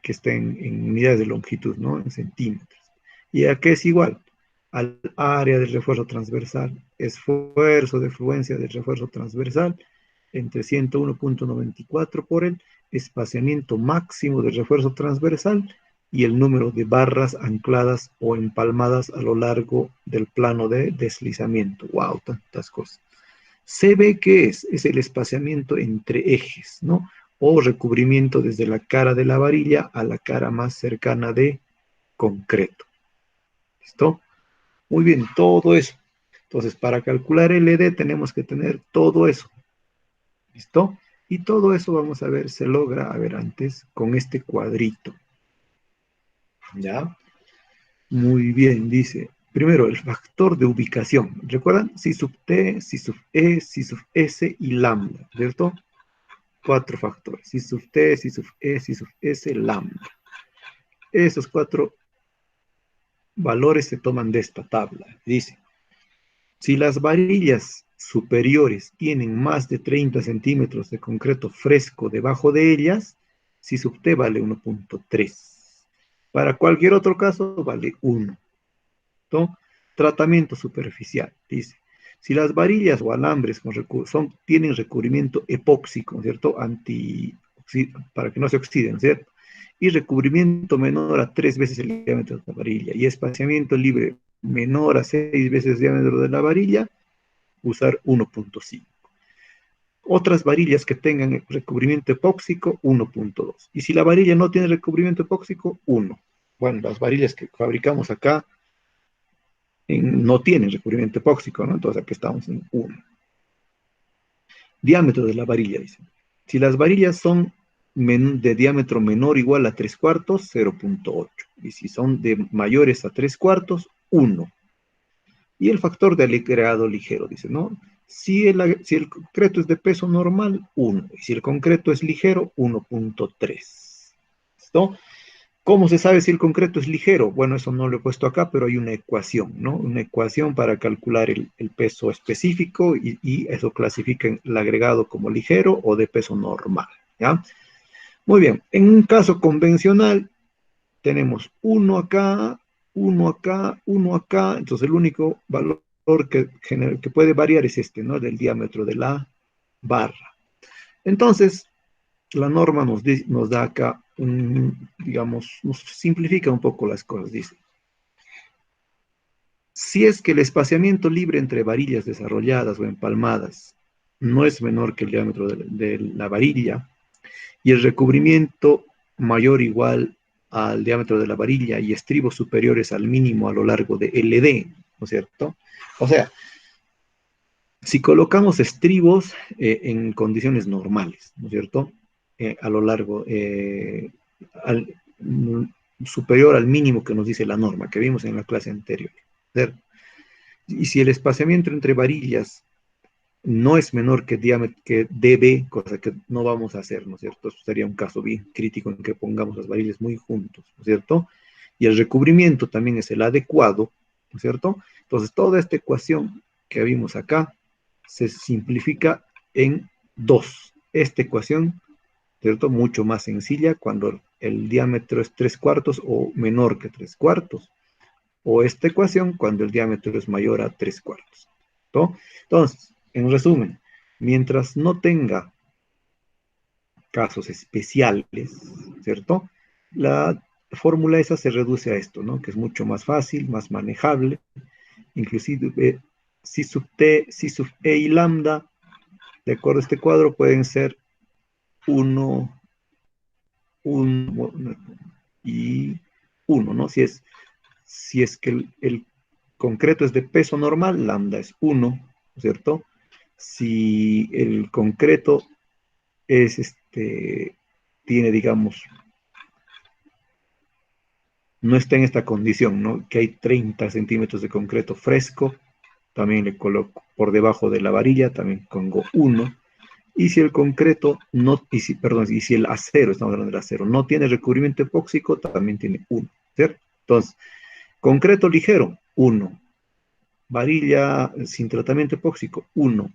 que está en unidades de longitud, ¿no? En centímetros. ¿Y a qué es igual? Al área del refuerzo transversal. Esfuerzo de fluencia del refuerzo transversal entre 101,94 por el espaciamiento máximo del refuerzo transversal y el número de barras ancladas o empalmadas a lo largo del plano de deslizamiento. ¡Wow! Tantas cosas. Se ve que es el espaciamiento entre ejes, ¿no? O recubrimiento desde la cara de la varilla a la cara más cercana de concreto. ¿Listo? Muy bien, todo eso. Entonces, para calcular el ED tenemos que tener todo eso. ¿Listo? Y todo eso, vamos a ver, se logra, a ver, antes, con este cuadrito. ¿Ya? Muy bien, dice. Primero, el factor de ubicación. ¿Recuerdan? Si sub t, si sub e, si sub s y lambda, ¿cierto? 4 factores. Si sub t, si sub e, si sub s, lambda. Esos 4 valores se toman de esta tabla. Dice, si las varillas superiores tienen más de 30 centímetros de concreto fresco debajo de ellas, si sub t vale 1,3. Para cualquier otro caso vale 1. ¿No? Tratamiento superficial, dice. Si las varillas o alambres tienen recubrimiento epóxico, ¿cierto? Para que no se oxiden, ¿cierto? Y recubrimiento menor a 3 veces el diámetro de la varilla y espaciamiento libre menor a 6 veces el diámetro de la varilla, usar 1,5. Otras varillas que tengan recubrimiento epóxico, 1,2. Y si la varilla no tiene recubrimiento epóxico, 1. Bueno, las varillas que fabricamos acá no tienen recubrimiento epóxico, ¿no? Entonces aquí estamos en 1. Diámetro de la varilla, dice. Si las varillas son de diámetro menor o igual a 3 cuartos, 0,8. Y si son de mayores a 3 cuartos, 1. Y el factor de agregado ligero, dice, ¿no? Si el concreto es de peso normal, 1. Y si el concreto es ligero, 1.3. ¿Listo? ¿Cómo se sabe si el concreto es ligero? Bueno, eso no lo he puesto acá, pero hay una ecuación, ¿no? Una ecuación para calcular el peso específico y eso clasifica el agregado como ligero o de peso normal, ¿ya? Muy bien, en un caso convencional tenemos uno acá, uno acá, uno acá, entonces el único valor que puede variar es este, ¿no? Del diámetro de la barra. Entonces, la norma nos da acá, digamos, nos simplifica un poco las cosas. Dice, si es que el espaciamiento libre entre varillas desarrolladas o empalmadas no es menor que el diámetro de la varilla y el recubrimiento mayor o igual al diámetro de la varilla y estribos superiores al mínimo a lo largo de LD, ¿no es cierto? O sea, si colocamos estribos en condiciones normales, ¿no es cierto? A lo largo, al, superior al mínimo que nos dice la norma, que vimos en la clase anterior. ¿Cierto? Y si el espaciamiento entre varillas no es menor que dB, cosa que no vamos a hacer, ¿no es cierto? Eso sería un caso bien crítico en que pongamos las varillas muy juntos, ¿no es cierto? Y el recubrimiento también es el adecuado, ¿no es cierto? Entonces, toda esta ecuación que vimos acá se simplifica en dos. Esta ecuación, ¿cierto? Mucho más sencilla cuando el diámetro es 3/4 o menor que 3/4. O esta ecuación cuando el diámetro es mayor a 3/4. ¿No? Entonces, en resumen, mientras no tenga casos especiales, ¿cierto? La fórmula esa se reduce a esto, ¿no? Que es mucho más fácil, más manejable. Inclusive, si sub t, si sub e y lambda, de acuerdo a este cuadro, pueden ser 1, 1 y 1, ¿no? Si es que el concreto es de peso normal, lambda es 1, ¿cierto? Si el concreto es tiene, digamos, no está en esta condición, ¿no? Que hay 30 centímetros de concreto fresco, también le coloco por debajo de la varilla, también pongo 1. Y si el concreto no, perdón, y si el acero, estamos hablando del acero, no tiene recubrimiento epóxico, también tiene 1, ¿cierto? Entonces, concreto ligero, 1. Varilla sin tratamiento epóxico, 1.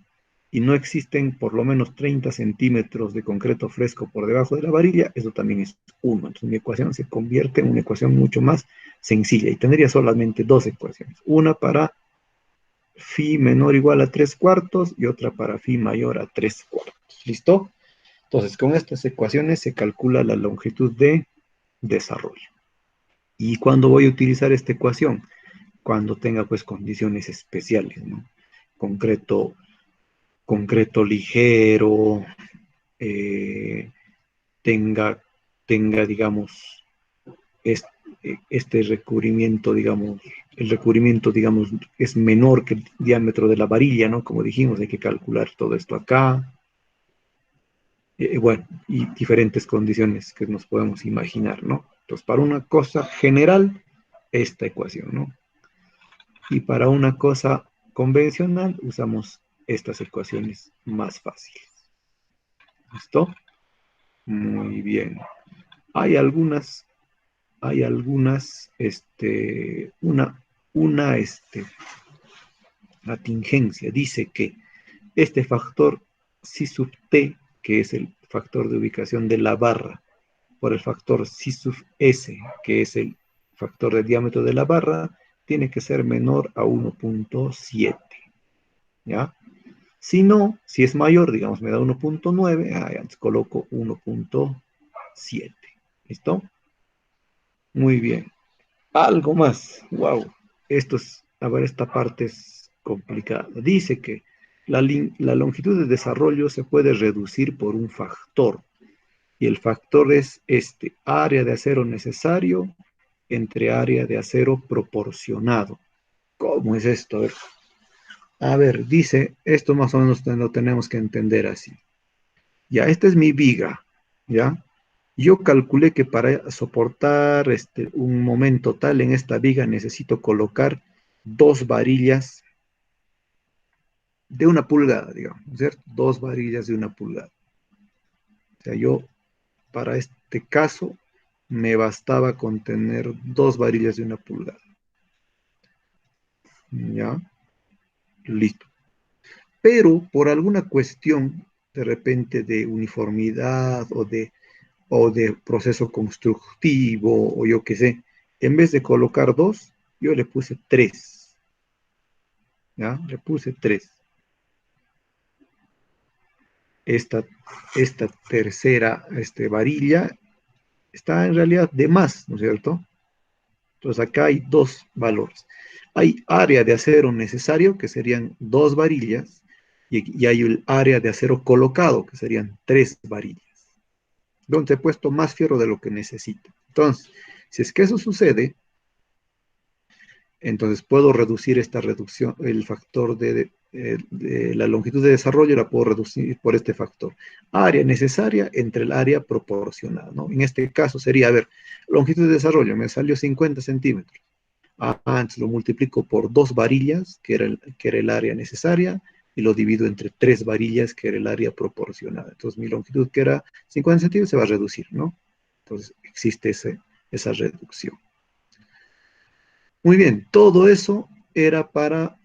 Y no existen por lo menos 30 centímetros de concreto fresco por debajo de la varilla, eso también es 1. Entonces mi ecuación se convierte en una ecuación mucho más sencilla y tendría solamente dos ecuaciones. Una para phi menor o igual a 3/4 y otra para phi mayor a 3/4. ¿Listo? Entonces con estas ecuaciones se calcula la longitud de desarrollo. ¿Y cuándo voy a utilizar esta ecuación? Cuando tenga pues condiciones especiales, ¿no? Concreto, concreto ligero, eh, tenga, digamos, este recubrimiento, digamos, el recubrimiento, digamos, es menor que el diámetro de la varilla, ¿no? Como dijimos, hay que calcular todo esto acá. Bueno, y diferentes condiciones que nos podemos imaginar, ¿no? Entonces, para una cosa general, esta ecuación, ¿no? Y para una cosa convencional, usamos estas ecuaciones más fáciles. ¿Listo? Muy bien. Hay algunas, una atingencia. Dice que este factor psi sub t, que es el factor de ubicación de la barra, por el factor psi sub s, que es el factor de diámetro de la barra, tiene que ser menor a 1.7. ¿Ya? Si no, si es mayor, digamos, me da 1.9, antes coloco 1.7. ¿Listo? Muy bien. Algo más. Wow. A ver, esta parte es complicada. Dice que la longitud de desarrollo se puede reducir por un factor. Y el factor es área de acero necesario entre área de acero proporcionado. ¿Cómo es esto? A ver, dice, esto más o menos lo tenemos que entender así. Ya, esta es mi viga, ¿ya? Yo calculé que para soportar un momento tal en esta viga necesito colocar dos varillas de 1 pulgada, digamos, ¿cierto? Dos varillas de 1 pulgada. O sea, yo para este caso me bastaba con tener dos varillas de 1 pulgada. ¿Ya? Listo. Pero por alguna cuestión, de repente de uniformidad o de proceso constructivo, o yo qué sé, en vez de colocar dos, yo le puse tres. ¿Ya? Le puse tres. Esta, esta tercera varilla está en realidad de más, ¿no es cierto? Entonces acá hay dos valores. Hay área de acero necesario, que serían dos varillas, y hay el área de acero colocado, que serían tres varillas, donde he puesto más fierro de lo que necesito. Entonces, si es que eso sucede, entonces puedo reducir esta reducción, el factor de la longitud de desarrollo la puedo reducir por este factor. Área necesaria entre el área proporcional, ¿no? En este caso sería, a ver, longitud de desarrollo, me salió 50 centímetros. Antes lo multiplico por dos varillas, que era el área necesaria, y lo divido entre tres varillas, que era el área proporcional. Entonces mi longitud, que era 50 centímetros, se va a reducir, ¿no? Entonces existe esa reducción. Muy bien, todo eso era para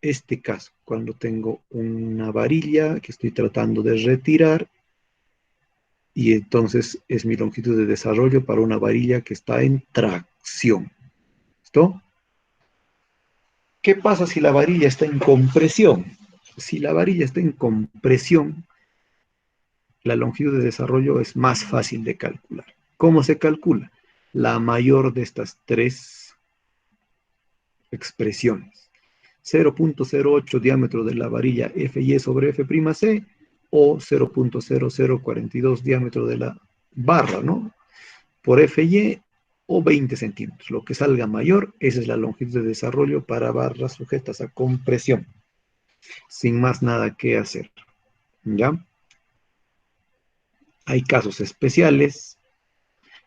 este caso, cuando tengo una varilla que estoy tratando de retirar, y entonces es mi longitud de desarrollo para una varilla que está en tracción. ¿Listo? ¿Qué pasa si la varilla está en compresión? Si la varilla está en compresión, la longitud de desarrollo es más fácil de calcular. ¿Cómo se calcula? La mayor de estas tres expresiones. 0.08 diámetro de la varilla FY sobre F'C, o 0.0042 diámetro de la barra, ¿no? Por FY, o 20 centímetros. Lo que salga mayor, esa es la longitud de desarrollo para barras sujetas a compresión, sin más nada que hacer. ¿Ya? Hay casos especiales.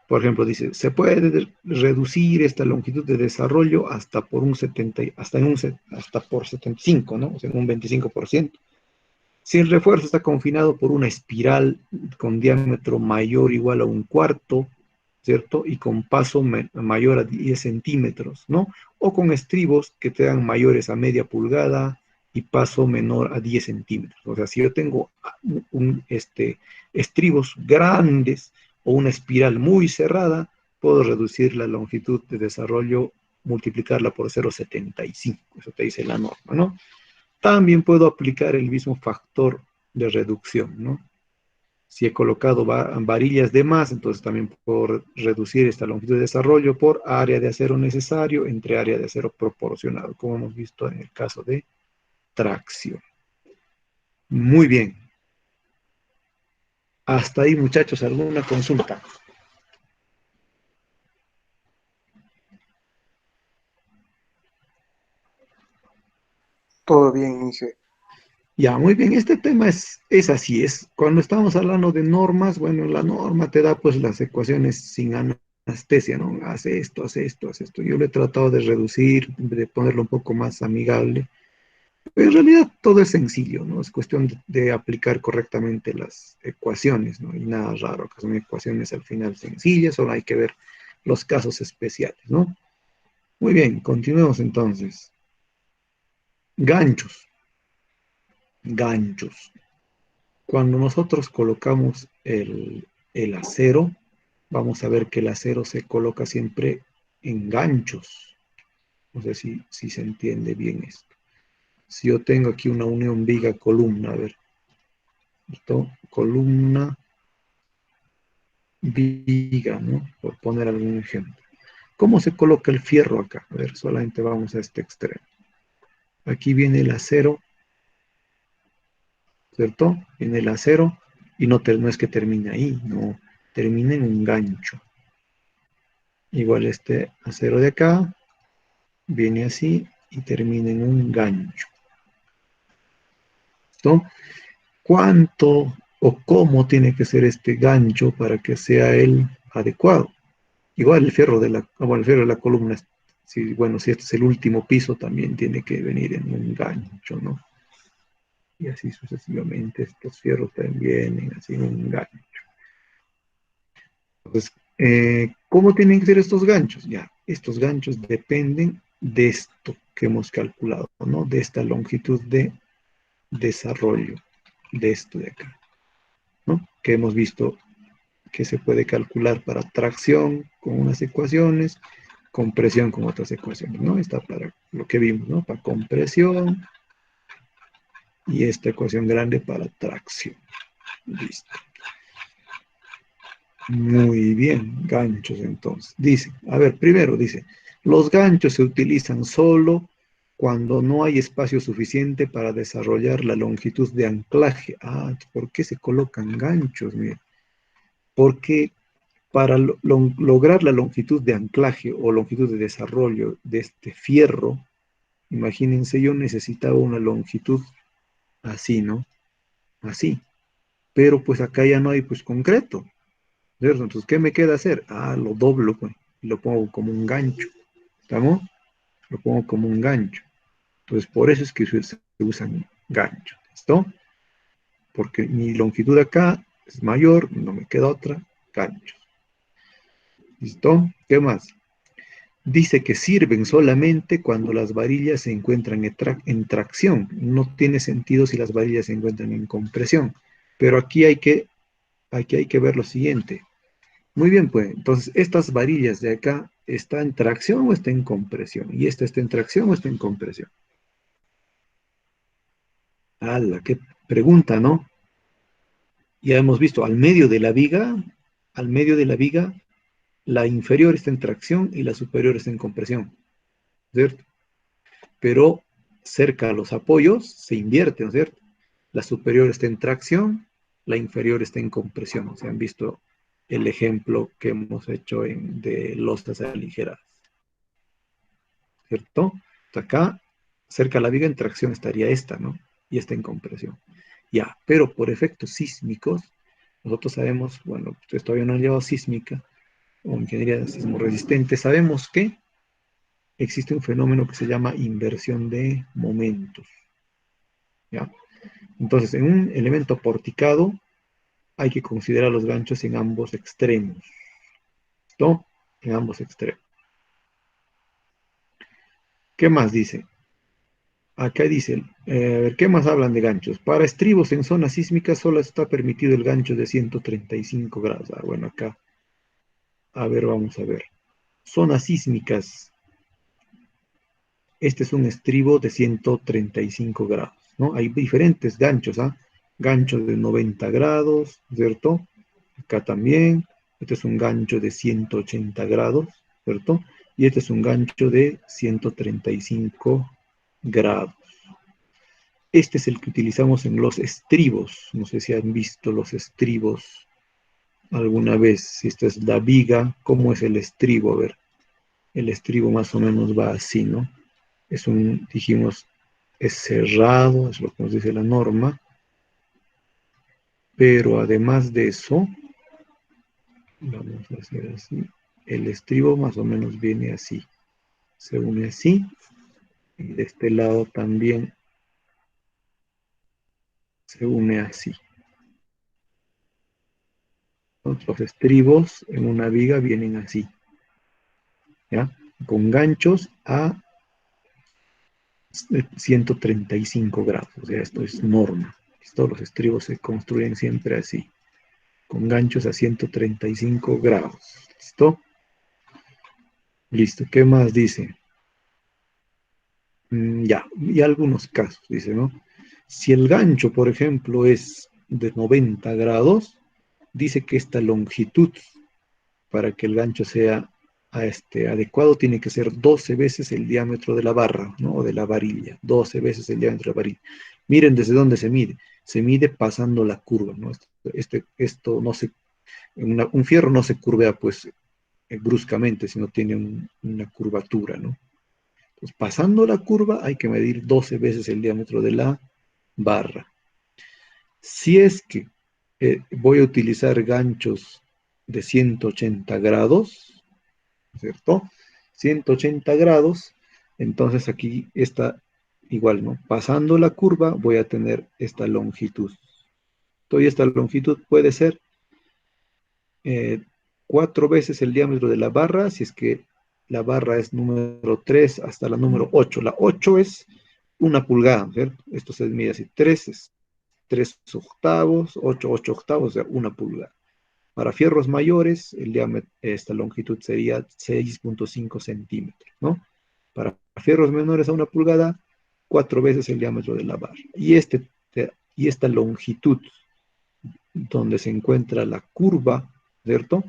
Por ejemplo, dice, se puede reducir esta longitud de desarrollo hasta por un 70, hasta por 75, ¿no? O sea, un 25%. Si el refuerzo está confinado por una espiral con diámetro mayor o igual a 1/4, ¿cierto? Y con paso mayor a 10 centímetros, ¿no? O con estribos que te dan mayores a media pulgada y paso menor a 10 centímetros. O sea, si yo tengo estribos grandes o una espiral muy cerrada, puedo reducir la longitud de desarrollo, multiplicarla por 0,75. Eso te dice la norma, ¿no? También puedo aplicar el mismo factor de reducción, ¿no? Si he colocado varillas de más, entonces también puedo reducir esta longitud de desarrollo por área de acero necesario entre área de acero proporcional, como hemos visto en el caso de tracción. Muy bien. Hasta ahí, muchachos, ¿alguna consulta? Todo bien, Inge. Ya, muy bien. Este tema es así. Cuando estamos hablando de normas, bueno, la norma te da pues las ecuaciones sin anestesia, ¿no? Hace esto, hace esto, hace esto. Yo lo he tratado de reducir, de ponerlo un poco más amigable. Pero en realidad todo es sencillo, ¿no? Es cuestión de aplicar correctamente las ecuaciones, ¿no? Y nada raro, que son ecuaciones al final sencillas, solo hay que ver los casos especiales, ¿no? Muy bien, continuemos entonces. Ganchos. Ganchos. Cuando nosotros colocamos el acero, vamos a ver que el acero se coloca siempre en ganchos. No sé si se entiende bien esto. Si yo tengo aquí una unión viga-columna, a ver, ¿cierto? Columna, viga, ¿no? Por poner algún ejemplo. ¿Cómo se coloca el fierro acá? A ver, solamente vamos a este extremo. Aquí viene el acero, ¿cierto? Viene el acero y no es que termine ahí, no, termina en un gancho. Igual este acero de acá viene así y termina en un gancho. ¿Listo? ¿Cuánto o cómo tiene que ser este gancho para que sea el adecuado? Igual el fierro de la columna Si, bueno, si este es el último piso, también tiene que venir en un gancho, ¿no? Y así sucesivamente, estos fierros también vienen así en un gancho. Entonces, ¿cómo tienen que ser estos ganchos? Ya, estos ganchos dependen de esto que hemos calculado, ¿no? De esta longitud de desarrollo, de esto de acá, ¿no? Que hemos visto que se puede calcular para tracción con unas ecuaciones, compresión con otras ecuaciones, ¿no? Está para lo que vimos, ¿no? Para compresión y esta ecuación grande para tracción. Listo. Muy bien, ganchos entonces. Dice, a ver, primero dice, los ganchos se utilizan solo cuando no hay espacio suficiente para desarrollar la longitud de anclaje. Ah, ¿por qué se colocan ganchos? Mira, porque para lograr la longitud de anclaje o longitud de desarrollo de este fierro, imagínense, yo necesitaba una longitud así, ¿no? Así. Pero pues acá ya no hay pues concreto, ¿cierto? Entonces, ¿qué me queda hacer? Ah, lo doblo, pues, y lo pongo como un gancho. ¿Estamos? Lo pongo como un gancho. Entonces, por eso es que se usan ganchos. ¿Listo? Porque mi longitud acá es mayor, no me queda otra, gancho. ¿Listo? ¿Qué más? Dice que sirven solamente cuando las varillas se encuentran en tracción. No tiene sentido si las varillas se encuentran en compresión. Pero aquí hay que ver lo siguiente. Muy bien, pues, entonces, estas varillas de acá, ¿está en tracción o está en compresión? Y esta está en tracción o está en compresión. ¡Hala! Qué pregunta, ¿no? Ya hemos visto, al medio de la viga, la inferior está en tracción y la superior está en compresión, ¿cierto? Pero cerca a los apoyos se invierte, ¿no es cierto? La superior está en tracción, la inferior está en compresión. Se han visto el ejemplo que hemos hecho de losas aligeradas, ¿cierto? Acá, cerca a la viga en tracción estaría esta, ¿no? Y esta en compresión. Ya, pero por efectos sísmicos, nosotros sabemos, bueno, ustedes todavía no han llevado sísmica o ingeniería de sismo resistente, sabemos que existe un fenómeno que se llama inversión de momentos, ¿ya? Entonces, en un elemento porticado hay que considerar los ganchos en ambos extremos, ¿no? En ambos extremos. ¿Qué más dice? Acá dice, a ver, ¿qué más hablan de ganchos? Para estribos en zona sísmica solo está permitido el gancho de 135 grados. Ah, bueno, acá, a ver, vamos a ver. Zonas sísmicas, este es un estribo de 135 grados, ¿no? Hay diferentes ganchos, ¿ah? Gancho de 90 grados, ¿cierto? Acá también. Este es un gancho de 180 grados, ¿cierto? Y este es un gancho de 135 grados. Este es el que utilizamos en los estribos. No sé si han visto los estribos alguna vez. Si esta es la viga, ¿cómo es el estribo? A ver, el estribo más o menos va así, ¿no? Dijimos, es cerrado, es lo que nos dice la norma, pero además de eso, vamos a hacer así, el estribo más o menos viene así, se une así, y de este lado también se une así. Los estribos en una viga vienen así, ¿ya? Con ganchos a 135 grados, o sea, esto es norma. Todos los estribos se construyen siempre así, con ganchos a 135 grados. ¿Listo? Listo. ¿Qué más dice? Ya, y algunos casos, dice, ¿no? Si el gancho, por ejemplo, es de 90 grados, dice que esta longitud para que el gancho sea adecuado tiene que ser 12 veces el diámetro de la barra, ¿no? O de la varilla, 12 veces el diámetro de la varilla. Miren desde dónde se mide. Se mide pasando la curva, ¿no? Esto no se, un fierro no se curvea pues bruscamente, sino tiene una curvatura, ¿no? Entonces, pasando la curva hay que medir 12 veces el diámetro de la barra. Si es que voy a utilizar ganchos de 180 grados, ¿cierto? 180 grados, entonces aquí está igual, ¿no? Pasando la curva voy a tener esta longitud. Entonces esta longitud puede ser eh, 4 veces el diámetro de la barra, si es que la barra es número 3 hasta la número 8. La 8 es 1 pulgada, ¿cierto? Esto se mide así, 3 es 3 octavos, 8 8 octavos, o sea, 1 pulgada. Para fierros mayores, el diámetro, esta longitud sería 6,5 centímetros, ¿no? Para fierros menores a 1 pulgada, 4 veces el diámetro de la barra. Y esta longitud, donde se encuentra la curva, ¿cierto?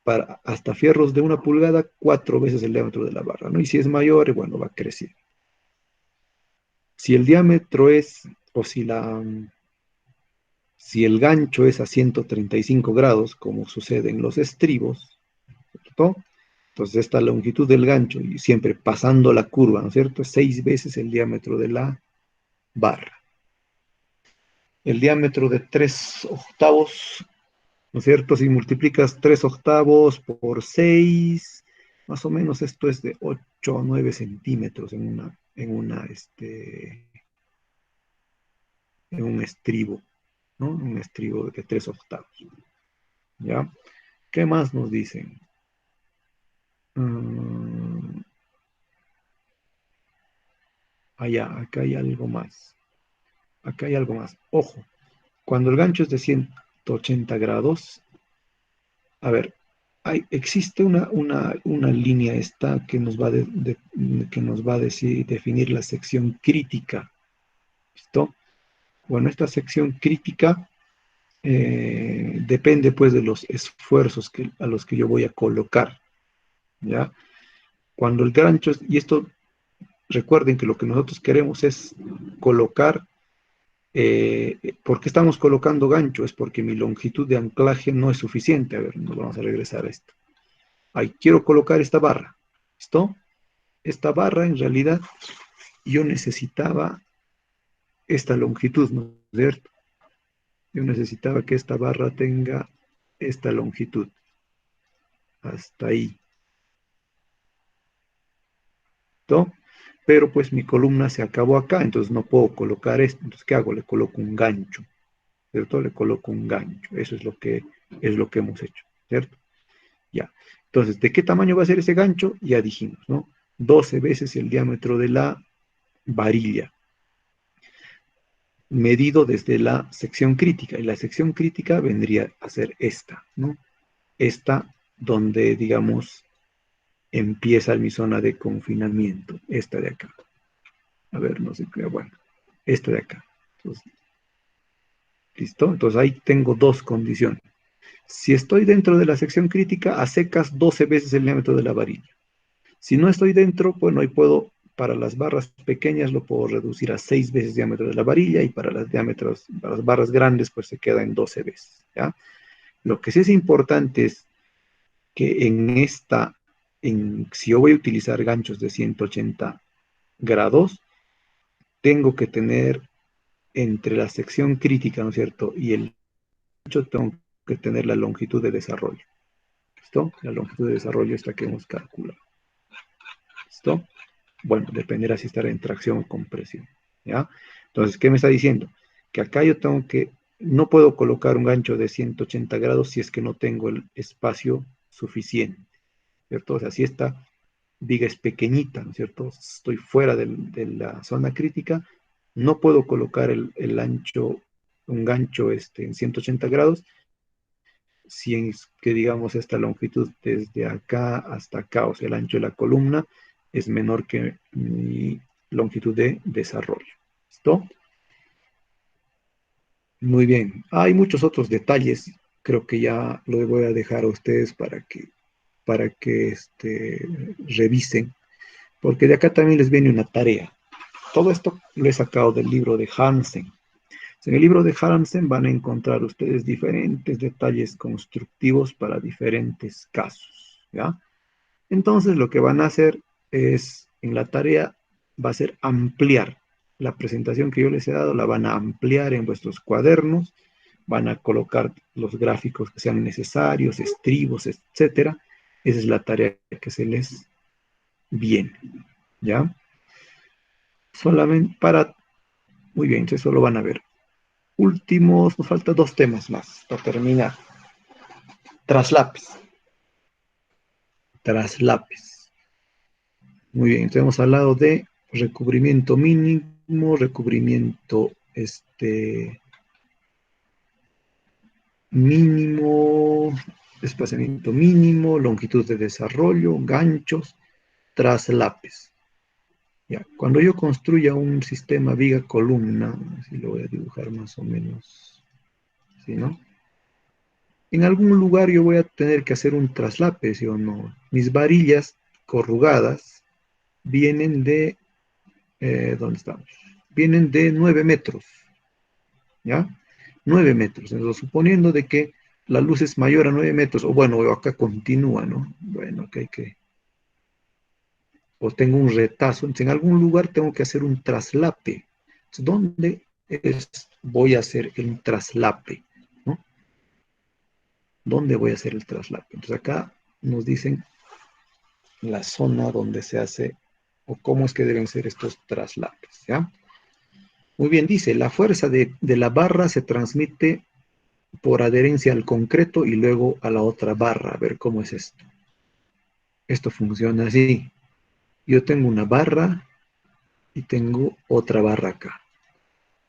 Para hasta fierros de 1 pulgada, 4 veces el diámetro de la barra, ¿no? Y si es mayor, bueno, va creciendo. Si el diámetro es, o si el gancho es a 135 grados, como sucede en los estribos, ¿cierto? Entonces esta longitud del gancho, y siempre pasando la curva, ¿no es cierto? Es 6 veces el diámetro de la barra. El diámetro de 3 octavos, ¿no es cierto? Si multiplicas 3 octavos por 6, más o menos esto es de 8 a 9 centímetros en un estribo, ¿no? Un estribo de 3 octavos, ¿ya? ¿Qué más nos dicen? Allá, acá hay algo más. Acá hay algo más. Ojo, cuando el gancho es de 180 grados, a ver, existe una línea esta que nos va, que nos va a definir la sección crítica. ¿Listo? Bueno, esta sección crítica depende pues de los esfuerzos a los que yo voy a colocar. ¿Ya? Cuando el gancho, y esto recuerden que lo que nosotros queremos es colocar, ¿por qué estamos colocando gancho? Es porque mi longitud de anclaje no es suficiente. A ver, nos vamos a regresar a esto. Ahí, quiero colocar esta barra. ¿Listo? Esta barra en realidad yo necesitaba esta longitud, ¿no es cierto? Yo necesitaba que esta barra tenga esta longitud. Hasta ahí. ¿Listo? Pero pues mi columna se acabó acá, entonces no puedo colocar esto. Entonces, ¿qué hago? Le coloco un gancho, ¿cierto? Le coloco un gancho. Eso es lo que hemos hecho, ¿cierto? Ya. Entonces, ¿de qué tamaño va a ser ese gancho? Ya dijimos, ¿no? 12 veces el diámetro de la varilla, medido desde la sección crítica. Y la sección crítica vendría a ser esta, ¿no? Esta donde, digamos, empieza mi zona de confinamiento, esta de acá. A ver, no sé qué, bueno, esta de acá. Entonces, ¿listo? Entonces ahí tengo dos condiciones. Si estoy dentro de la sección crítica, a secas 12 veces el diámetro de la varilla. Si no estoy dentro, bueno, ahí puedo, para las barras pequeñas lo puedo reducir a 6 veces el diámetro de la varilla, y para para las barras grandes, pues se queda en 12 veces, ¿ya? Lo que sí es importante es que si yo voy a utilizar ganchos de 180 grados, tengo que tener entre la sección crítica, ¿no es cierto? Y el gancho, tengo que tener la longitud de desarrollo. ¿Listo? La longitud de desarrollo es la que hemos calculado. ¿Listo? Bueno, dependerá si estará en tracción o compresión. ¿Ya? Entonces, ¿qué me está diciendo? Que acá yo no puedo colocar un gancho de 180 grados si es que no tengo el espacio suficiente, ¿cierto? O sea, si esta viga es pequeñita, ¿no es cierto? Estoy fuera de la zona crítica, no puedo colocar un gancho en 180 grados, si es que digamos esta longitud desde acá hasta acá, o sea, el ancho de la columna es menor que mi longitud de desarrollo. ¿Listo? Muy bien. Hay muchos otros detalles. Creo que ya lo voy a dejar a ustedes para que revisen, porque de acá también les viene una tarea. Todo esto lo he sacado del libro de Hansen. En el libro de Hansen van a encontrar ustedes diferentes detalles constructivos para diferentes casos, ¿ya? Entonces lo que van a hacer es, en la tarea, va a ser ampliar la presentación que yo les he dado, la van a ampliar en vuestros cuadernos, van a colocar los gráficos que sean necesarios, estribos, etcétera. Esa es la tarea que se les Bien, ¿ya? Solamente para... Muy bien, entonces solo van a ver. Últimos, nos faltan dos temas más para terminar. Traslapes. Traslapes. Muy bien, entonces hemos hablado de recubrimiento mínimo, recubrimiento mínimo, desplazamiento mínimo, longitud de desarrollo, ganchos, traslapes. Ya, cuando yo construya un sistema viga-columna, así lo voy a dibujar más o menos, ¿sí, no? En algún lugar yo voy a tener que hacer un traslape, ¿sí o no? Mis varillas corrugadas vienen de, ¿dónde estamos? Vienen de 9 metros, ¿ya? 9 metros. Entonces, suponiendo de que la luz es mayor a 9 metros, o bueno, acá continúa, ¿no? Bueno, o tengo un retazo, entonces en algún lugar tengo que hacer un traslape. Entonces, ¿dónde voy a hacer el traslape? ¿No? ¿Dónde voy a hacer el traslape? Entonces acá nos dicen la zona donde se hace o cómo es que deben ser estos traslapes, ¿ya? Muy bien, dice, la fuerza de la barra se transmite por adherencia al concreto y luego a la otra barra. A ver cómo es esto. Esto funciona así. Yo tengo una barra y tengo otra barra acá.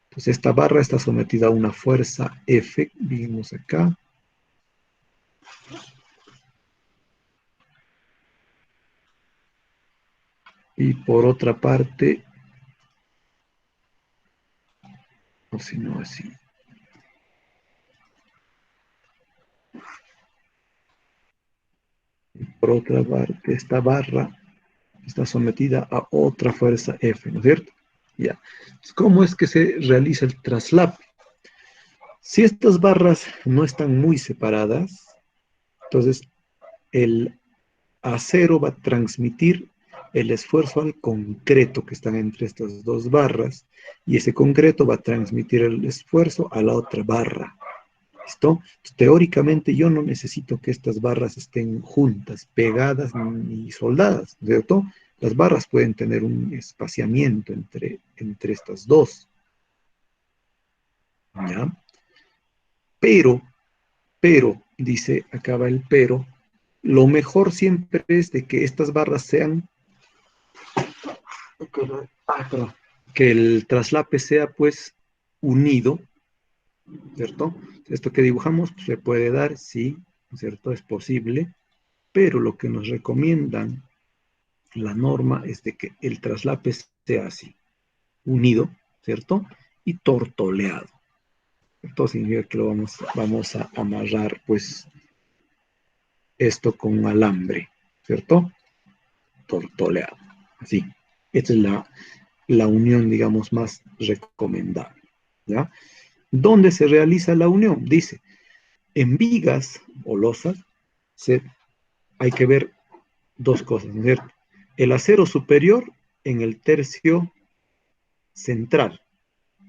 Entonces esta barra está sometida a una fuerza F, vimos acá. Y por otra parte, o si no así. Y por otra parte, esta barra está sometida a otra fuerza F, ¿no es cierto? Ya. ¿Cómo es que se realiza el traslape? Si estas barras no están muy separadas, entonces el acero va a transmitir el esfuerzo al concreto que están entre estas dos barras y ese concreto va a transmitir el esfuerzo a la otra barra. ¿Listo? Teóricamente yo no necesito que estas barras estén juntas, pegadas ni soldadas, ¿cierto? Las barras pueden tener un espaciamiento entre estas dos, ¿ya? Pero, dice, acaba el pero, lo mejor siempre es de que estas barras sean, que el traslape sea pues unido, ¿cierto? Esto que dibujamos pues, se puede dar, sí, ¿cierto? Es posible, pero lo que nos recomiendan la norma es de que el traslape sea así, unido, ¿cierto? Y tortoleado. Esto significa que vamos a amarrar, pues, esto con un alambre, ¿cierto? Tortoleado, así. Esta es la unión, digamos, más recomendable, ¿ya? ¿Dónde se realiza la unión? Dice, en vigas o losas hay que ver dos cosas, ¿no es cierto? El acero superior en el tercio central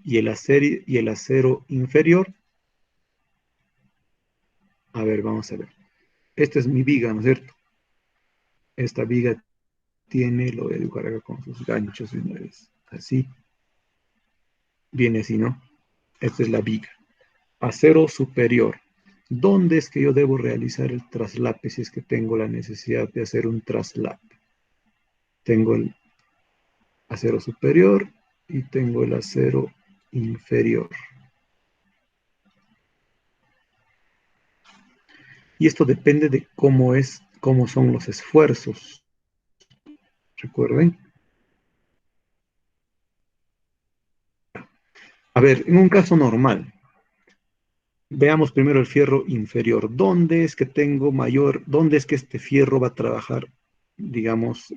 y el acero inferior. A ver, vamos a ver. Esta es mi viga, ¿no es cierto? Esta viga tiene, lo voy a dibujar acá con sus ganchos de una vez. Así. Viene así, ¿no? Esta es la viga. Acero superior. ¿Dónde es que yo debo realizar el traslape si es que tengo la necesidad de hacer un traslape? Tengo el acero superior y tengo el acero inferior. Y esto depende de cómo son los esfuerzos. Recuerden. A ver, en un caso normal, veamos primero el fierro inferior. ¿Dónde es que tengo mayor, dónde es que este fierro va a trabajar, digamos,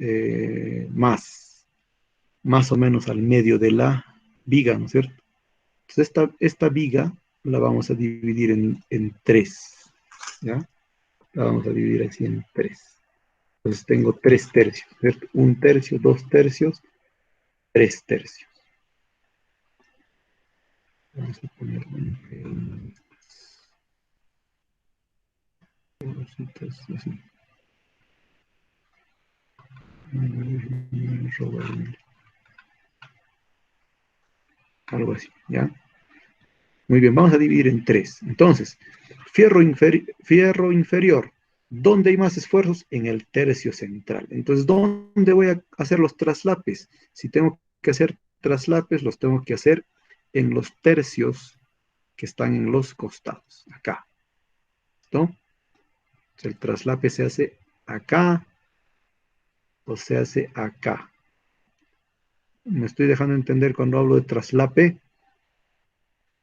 más o menos al medio de la viga, ¿no es cierto? Entonces esta viga la vamos a dividir en tres, ¿ya? La vamos a dividir así en tres. Entonces tengo 3 tercios, ¿cierto? 1 tercio, 2 tercios, 3 tercios. Vamos a ponerlo en cositas así. Algo así, ¿ya? Muy bien, vamos a dividir en tres. Entonces, fierro inferior. ¿Dónde hay más esfuerzos? En el tercio central. Entonces, ¿dónde voy a hacer los traslapes? Si tengo que hacer traslapes, los tengo que hacer en los tercios que están en los costados, acá. ¿No? El traslape se hace acá o se hace acá. Me estoy dejando entender cuando hablo de traslape.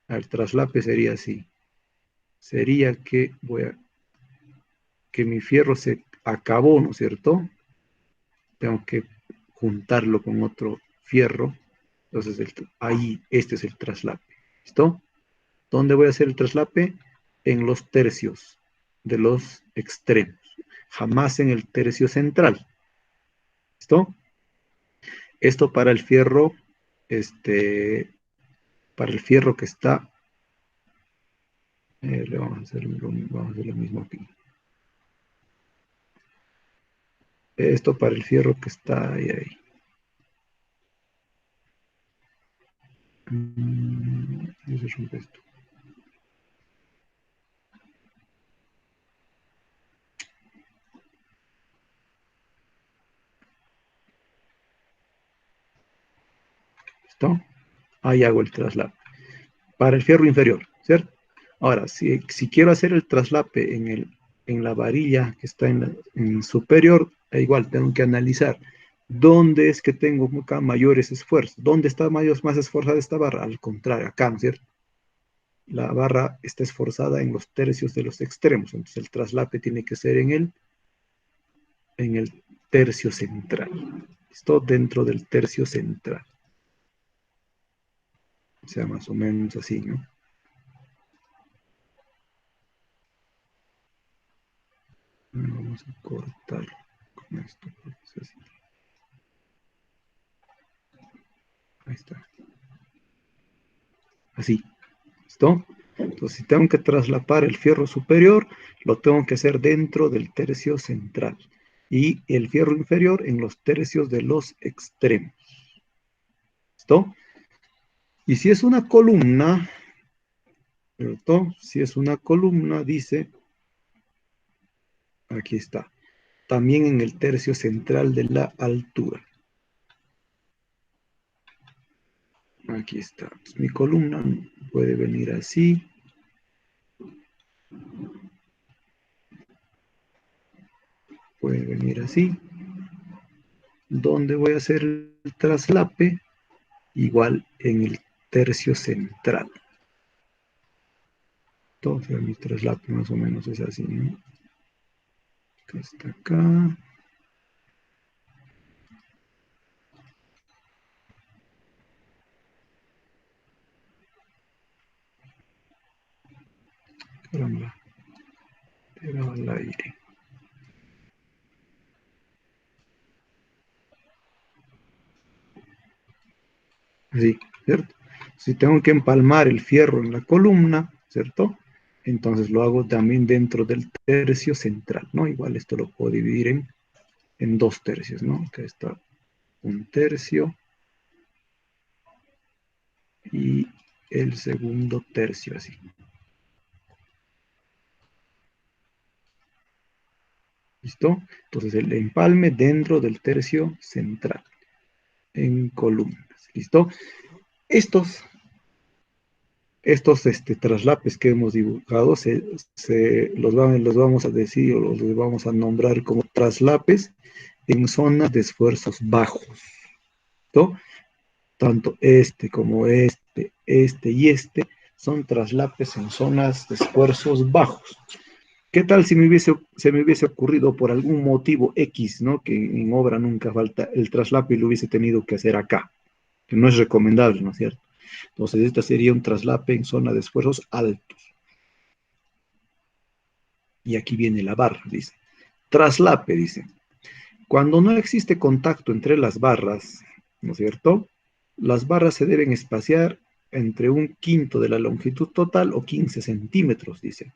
El traslape sería así. Sería que que mi fierro se acabó, ¿no es cierto? Tengo que juntarlo con otro fierro. Entonces, ahí, este es el traslape. ¿Listo? ¿Dónde voy a hacer el traslape? En los tercios de los extremos. Jamás en el tercio central. ¿Listo? Esto para el fierro, para el fierro que está, le vamos a hacer lo mismo aquí. Esto para el fierro que está ahí, ahí. Eso rompe esto. ¿Listo? Ahí hago el traslado. Para el fierro inferior, ¿cierto? Ahora, si quiero hacer el traslape en la varilla que está en superior, igual tengo que analizar dónde es que tengo acá mayores esfuerzos. ¿Dónde está más esforzada esta barra? Al contrario, acá, ¿no es cierto? La barra está esforzada en los tercios de los extremos, entonces el traslape tiene que ser en el tercio central. ¿Listo? Dentro del tercio central. O sea, más o menos así, ¿no? Vamos a cortar con esto. Es así. Ahí está. Así. ¿Listo? Entonces, si tengo que traslapar el fierro superior, lo tengo que hacer dentro del tercio central. Y el fierro inferior en los tercios de los extremos. ¿Listo? Y si es una columna, ¿cierto? Si es una columna, dice, aquí está, también en el tercio central de la altura. Aquí está. Entonces, mi columna puede venir así. Puede venir así. ¿Dónde voy a hacer el traslape? Igual en el tercio central. Entonces, mi traslape más o menos es así, ¿no? Acá está acá. Caramba. Pero al aire. Así, ¿cierto? Si tengo que empalmar el fierro en la columna, ¿cierto? Entonces lo hago también dentro del tercio central, ¿no? Igual esto lo puedo dividir en dos tercios, ¿no? Acá está un tercio y el segundo tercio, así. ¿Listo? Entonces el empalme dentro del tercio central, en columnas. ¿Listo? Estos traslapes que hemos dibujado los vamos a decir o los vamos a nombrar como traslapes en zonas de esfuerzos bajos. ¿No? Tanto este como este y este son traslapes en zonas de esfuerzos bajos. ¿Qué tal si se me hubiese ocurrido por algún motivo X, ¿no? Que en obra nunca falta el traslape y lo hubiese tenido que hacer acá, que no es recomendable, ¿no es cierto? Entonces, este sería un traslape en zona de esfuerzos altos. Y aquí viene la barra, dice. Traslape, dice. Cuando no existe contacto entre las barras, ¿no es cierto? Las barras se deben espaciar entre un quinto de la longitud total o 15 centímetros, dice.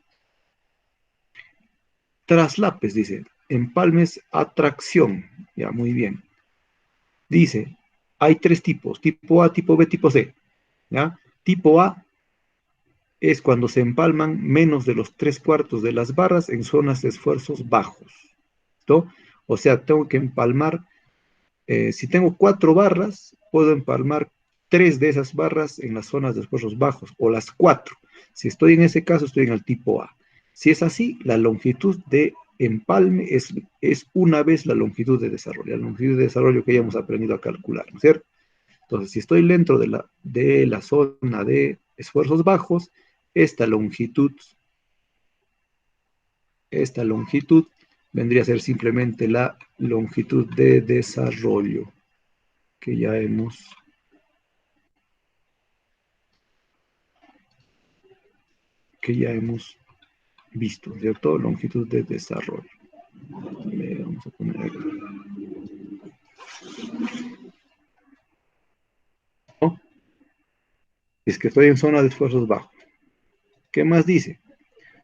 Traslapes, dice. Empalmes a tracción. Ya, muy bien. Dice, hay tres tipos, tipo A, tipo B, tipo C. ¿Ya? Tipo A es cuando se empalman menos de los 3/4 de las barras en zonas de esfuerzos bajos. ¿Listo? O sea, tengo que empalmar, si tengo 4 barras, puedo empalmar 3 de esas barras en las zonas de esfuerzos bajos, o las 4. Si estoy en ese caso, estoy en el tipo A. Si es así, la longitud de empalme es una vez la longitud de desarrollo, la longitud de desarrollo que ya hemos aprendido a calcular, ¿no es cierto? Entonces, si estoy dentro de la zona de esfuerzos bajos, esta longitud, esta longitud vendría a ser simplemente la longitud de desarrollo que ya hemos visto, ¿cierto? Longitud de desarrollo. Vamos a poner aquí, ¿no? Es que estoy en zona de esfuerzos bajos. ¿Qué más dice?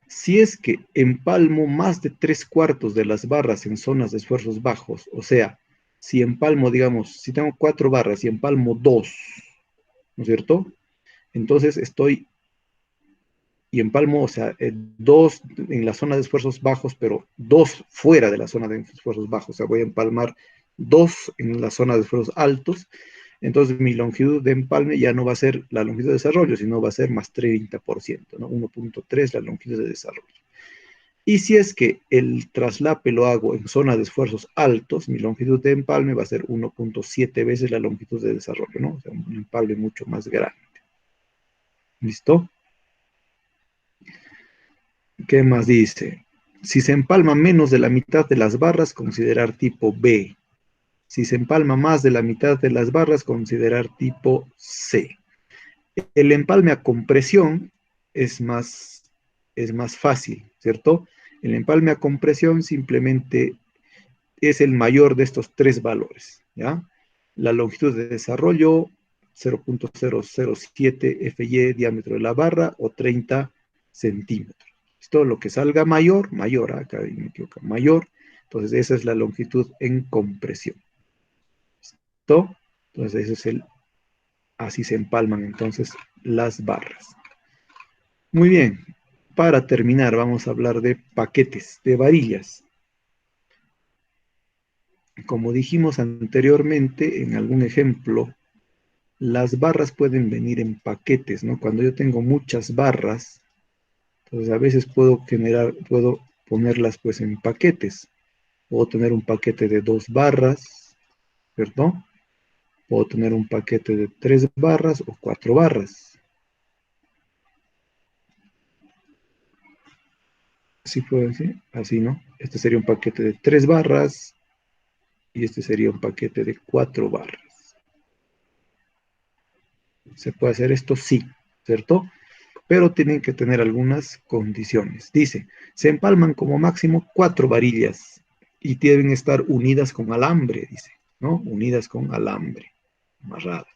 Si es que empalmo más de 3/4 de las barras en zonas de esfuerzos bajos, o sea, si empalmo, digamos, si tengo 4 barras y empalmo 2, ¿no es cierto? Entonces y empalmo, o sea, 2 en la zona de esfuerzos bajos, pero 2 fuera de la zona de esfuerzos bajos, o sea, voy a empalmar 2 en la zona de esfuerzos altos. Entonces mi longitud de empalme ya no va a ser la longitud de desarrollo, sino va a ser más 30%, ¿no? 1.3 la longitud de desarrollo. Y si es que el traslape lo hago en zona de esfuerzos altos, mi longitud de empalme va a ser 1.7 veces la longitud de desarrollo, ¿no? O sea, un empalme mucho más grande. ¿Listo? ¿Qué más dice? Si se empalma menos de la mitad de las barras, considerar tipo B. Si se empalma más de la mitad de las barras, considerar tipo C. El empalme a compresión es más fácil, ¿cierto? El empalme a compresión simplemente es el mayor de estos tres valores, ¿ya? La longitud de desarrollo, 0.007 FY, diámetro de la barra, o 30 centímetros. Esto, lo que salga mayor, acá me equivoco, mayor, entonces esa es la longitud en compresión. ¿Listo? Entonces así se empalman entonces las barras. Muy bien, para terminar vamos a hablar de paquetes, de varillas. Como dijimos anteriormente en algún ejemplo, las barras pueden venir en paquetes, ¿no? Cuando yo tengo muchas barras, entonces a veces puedo ponerlas pues en paquetes. Puedo tener un paquete de 2 barras, ¿cierto? Puedo tener un paquete de 3 barras o 4 barras. Así puede ser, así, ¿no? Este sería un paquete de 3 barras y este sería un paquete de 4 barras. ¿Se puede hacer esto? Sí, ¿cierto? Pero tienen que tener algunas condiciones. Dice, se empalman como máximo 4 varillas y deben estar unidas con alambre, dice, ¿no? Unidas con alambre, amarradas.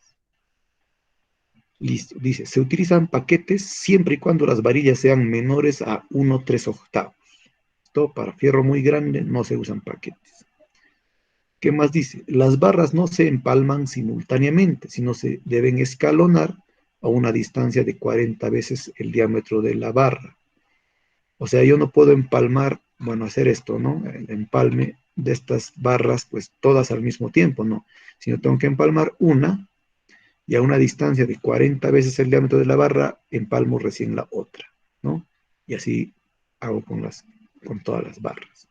Listo, dice, se utilizan paquetes siempre y cuando las varillas sean menores a 1/3. Esto para fierro muy grande no se usan paquetes. ¿Qué más dice? Las barras no se empalman simultáneamente, sino se deben escalonar a una distancia de 40 veces el diámetro de la barra. O sea, yo no puedo empalmar, bueno, hacer esto, ¿no? El empalme de estas barras, pues todas al mismo tiempo, ¿no? Sino tengo que empalmar una y a una distancia de 40 veces el diámetro de la barra, empalmo recién la otra, ¿no? Y así hago con todas las barras.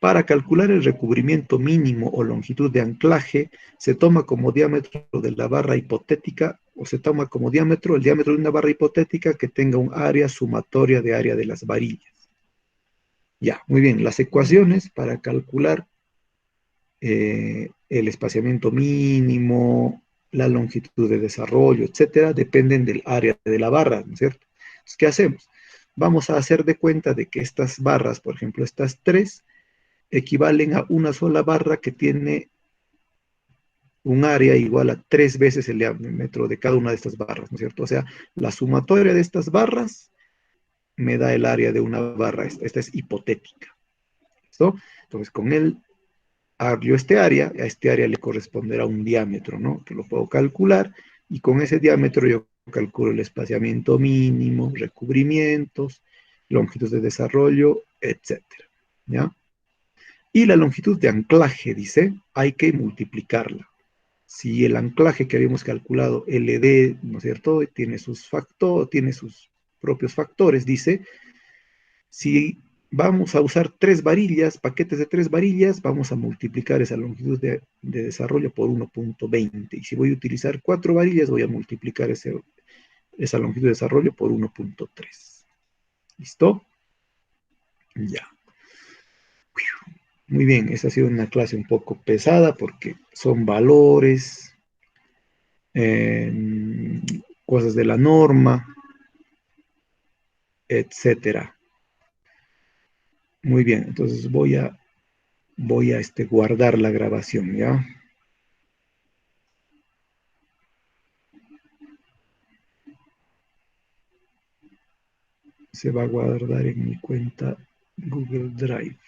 Para calcular el recubrimiento mínimo o longitud de anclaje, se toma como diámetro de la barra hipotética, o se toma como diámetro el diámetro de una barra hipotética que tenga un área sumatoria de área de las varillas. Ya, muy bien, las ecuaciones para calcular el espaciamiento mínimo, la longitud de desarrollo, etcétera, dependen del área de la barra, ¿no es cierto? Entonces, ¿qué hacemos? Vamos a hacer de cuenta de que estas barras, por ejemplo, estas tres, equivalen a una sola barra que tiene un área igual a 3 veces el diámetro de cada una de estas barras, ¿no es cierto? O sea, la sumatoria de estas barras me da el área de una barra. Esta es hipotética. ¿Listo? Entonces, con yo a este área le corresponderá un diámetro, ¿no? Que lo puedo calcular, y con ese diámetro yo calculo el espaciamiento mínimo, recubrimientos, longitud de desarrollo, etcétera, ¿ya? Y la longitud de anclaje, dice, hay que multiplicarla. Si el anclaje que habíamos calculado, LD, ¿no es cierto?, tiene sus propios factores, dice, si vamos a usar tres varillas, paquetes de tres varillas, vamos a multiplicar esa longitud de desarrollo por 1.20. Y si voy a utilizar cuatro varillas, voy a multiplicar esa longitud de desarrollo por 1.3. ¿Listo? Ya. Muy bien, esa ha sido una clase un poco pesada porque son valores, eh, cosas de la norma, etcétera. Muy bien, entonces voy a guardar la grabación, ¿ya? Se va a guardar en mi cuenta Google Drive.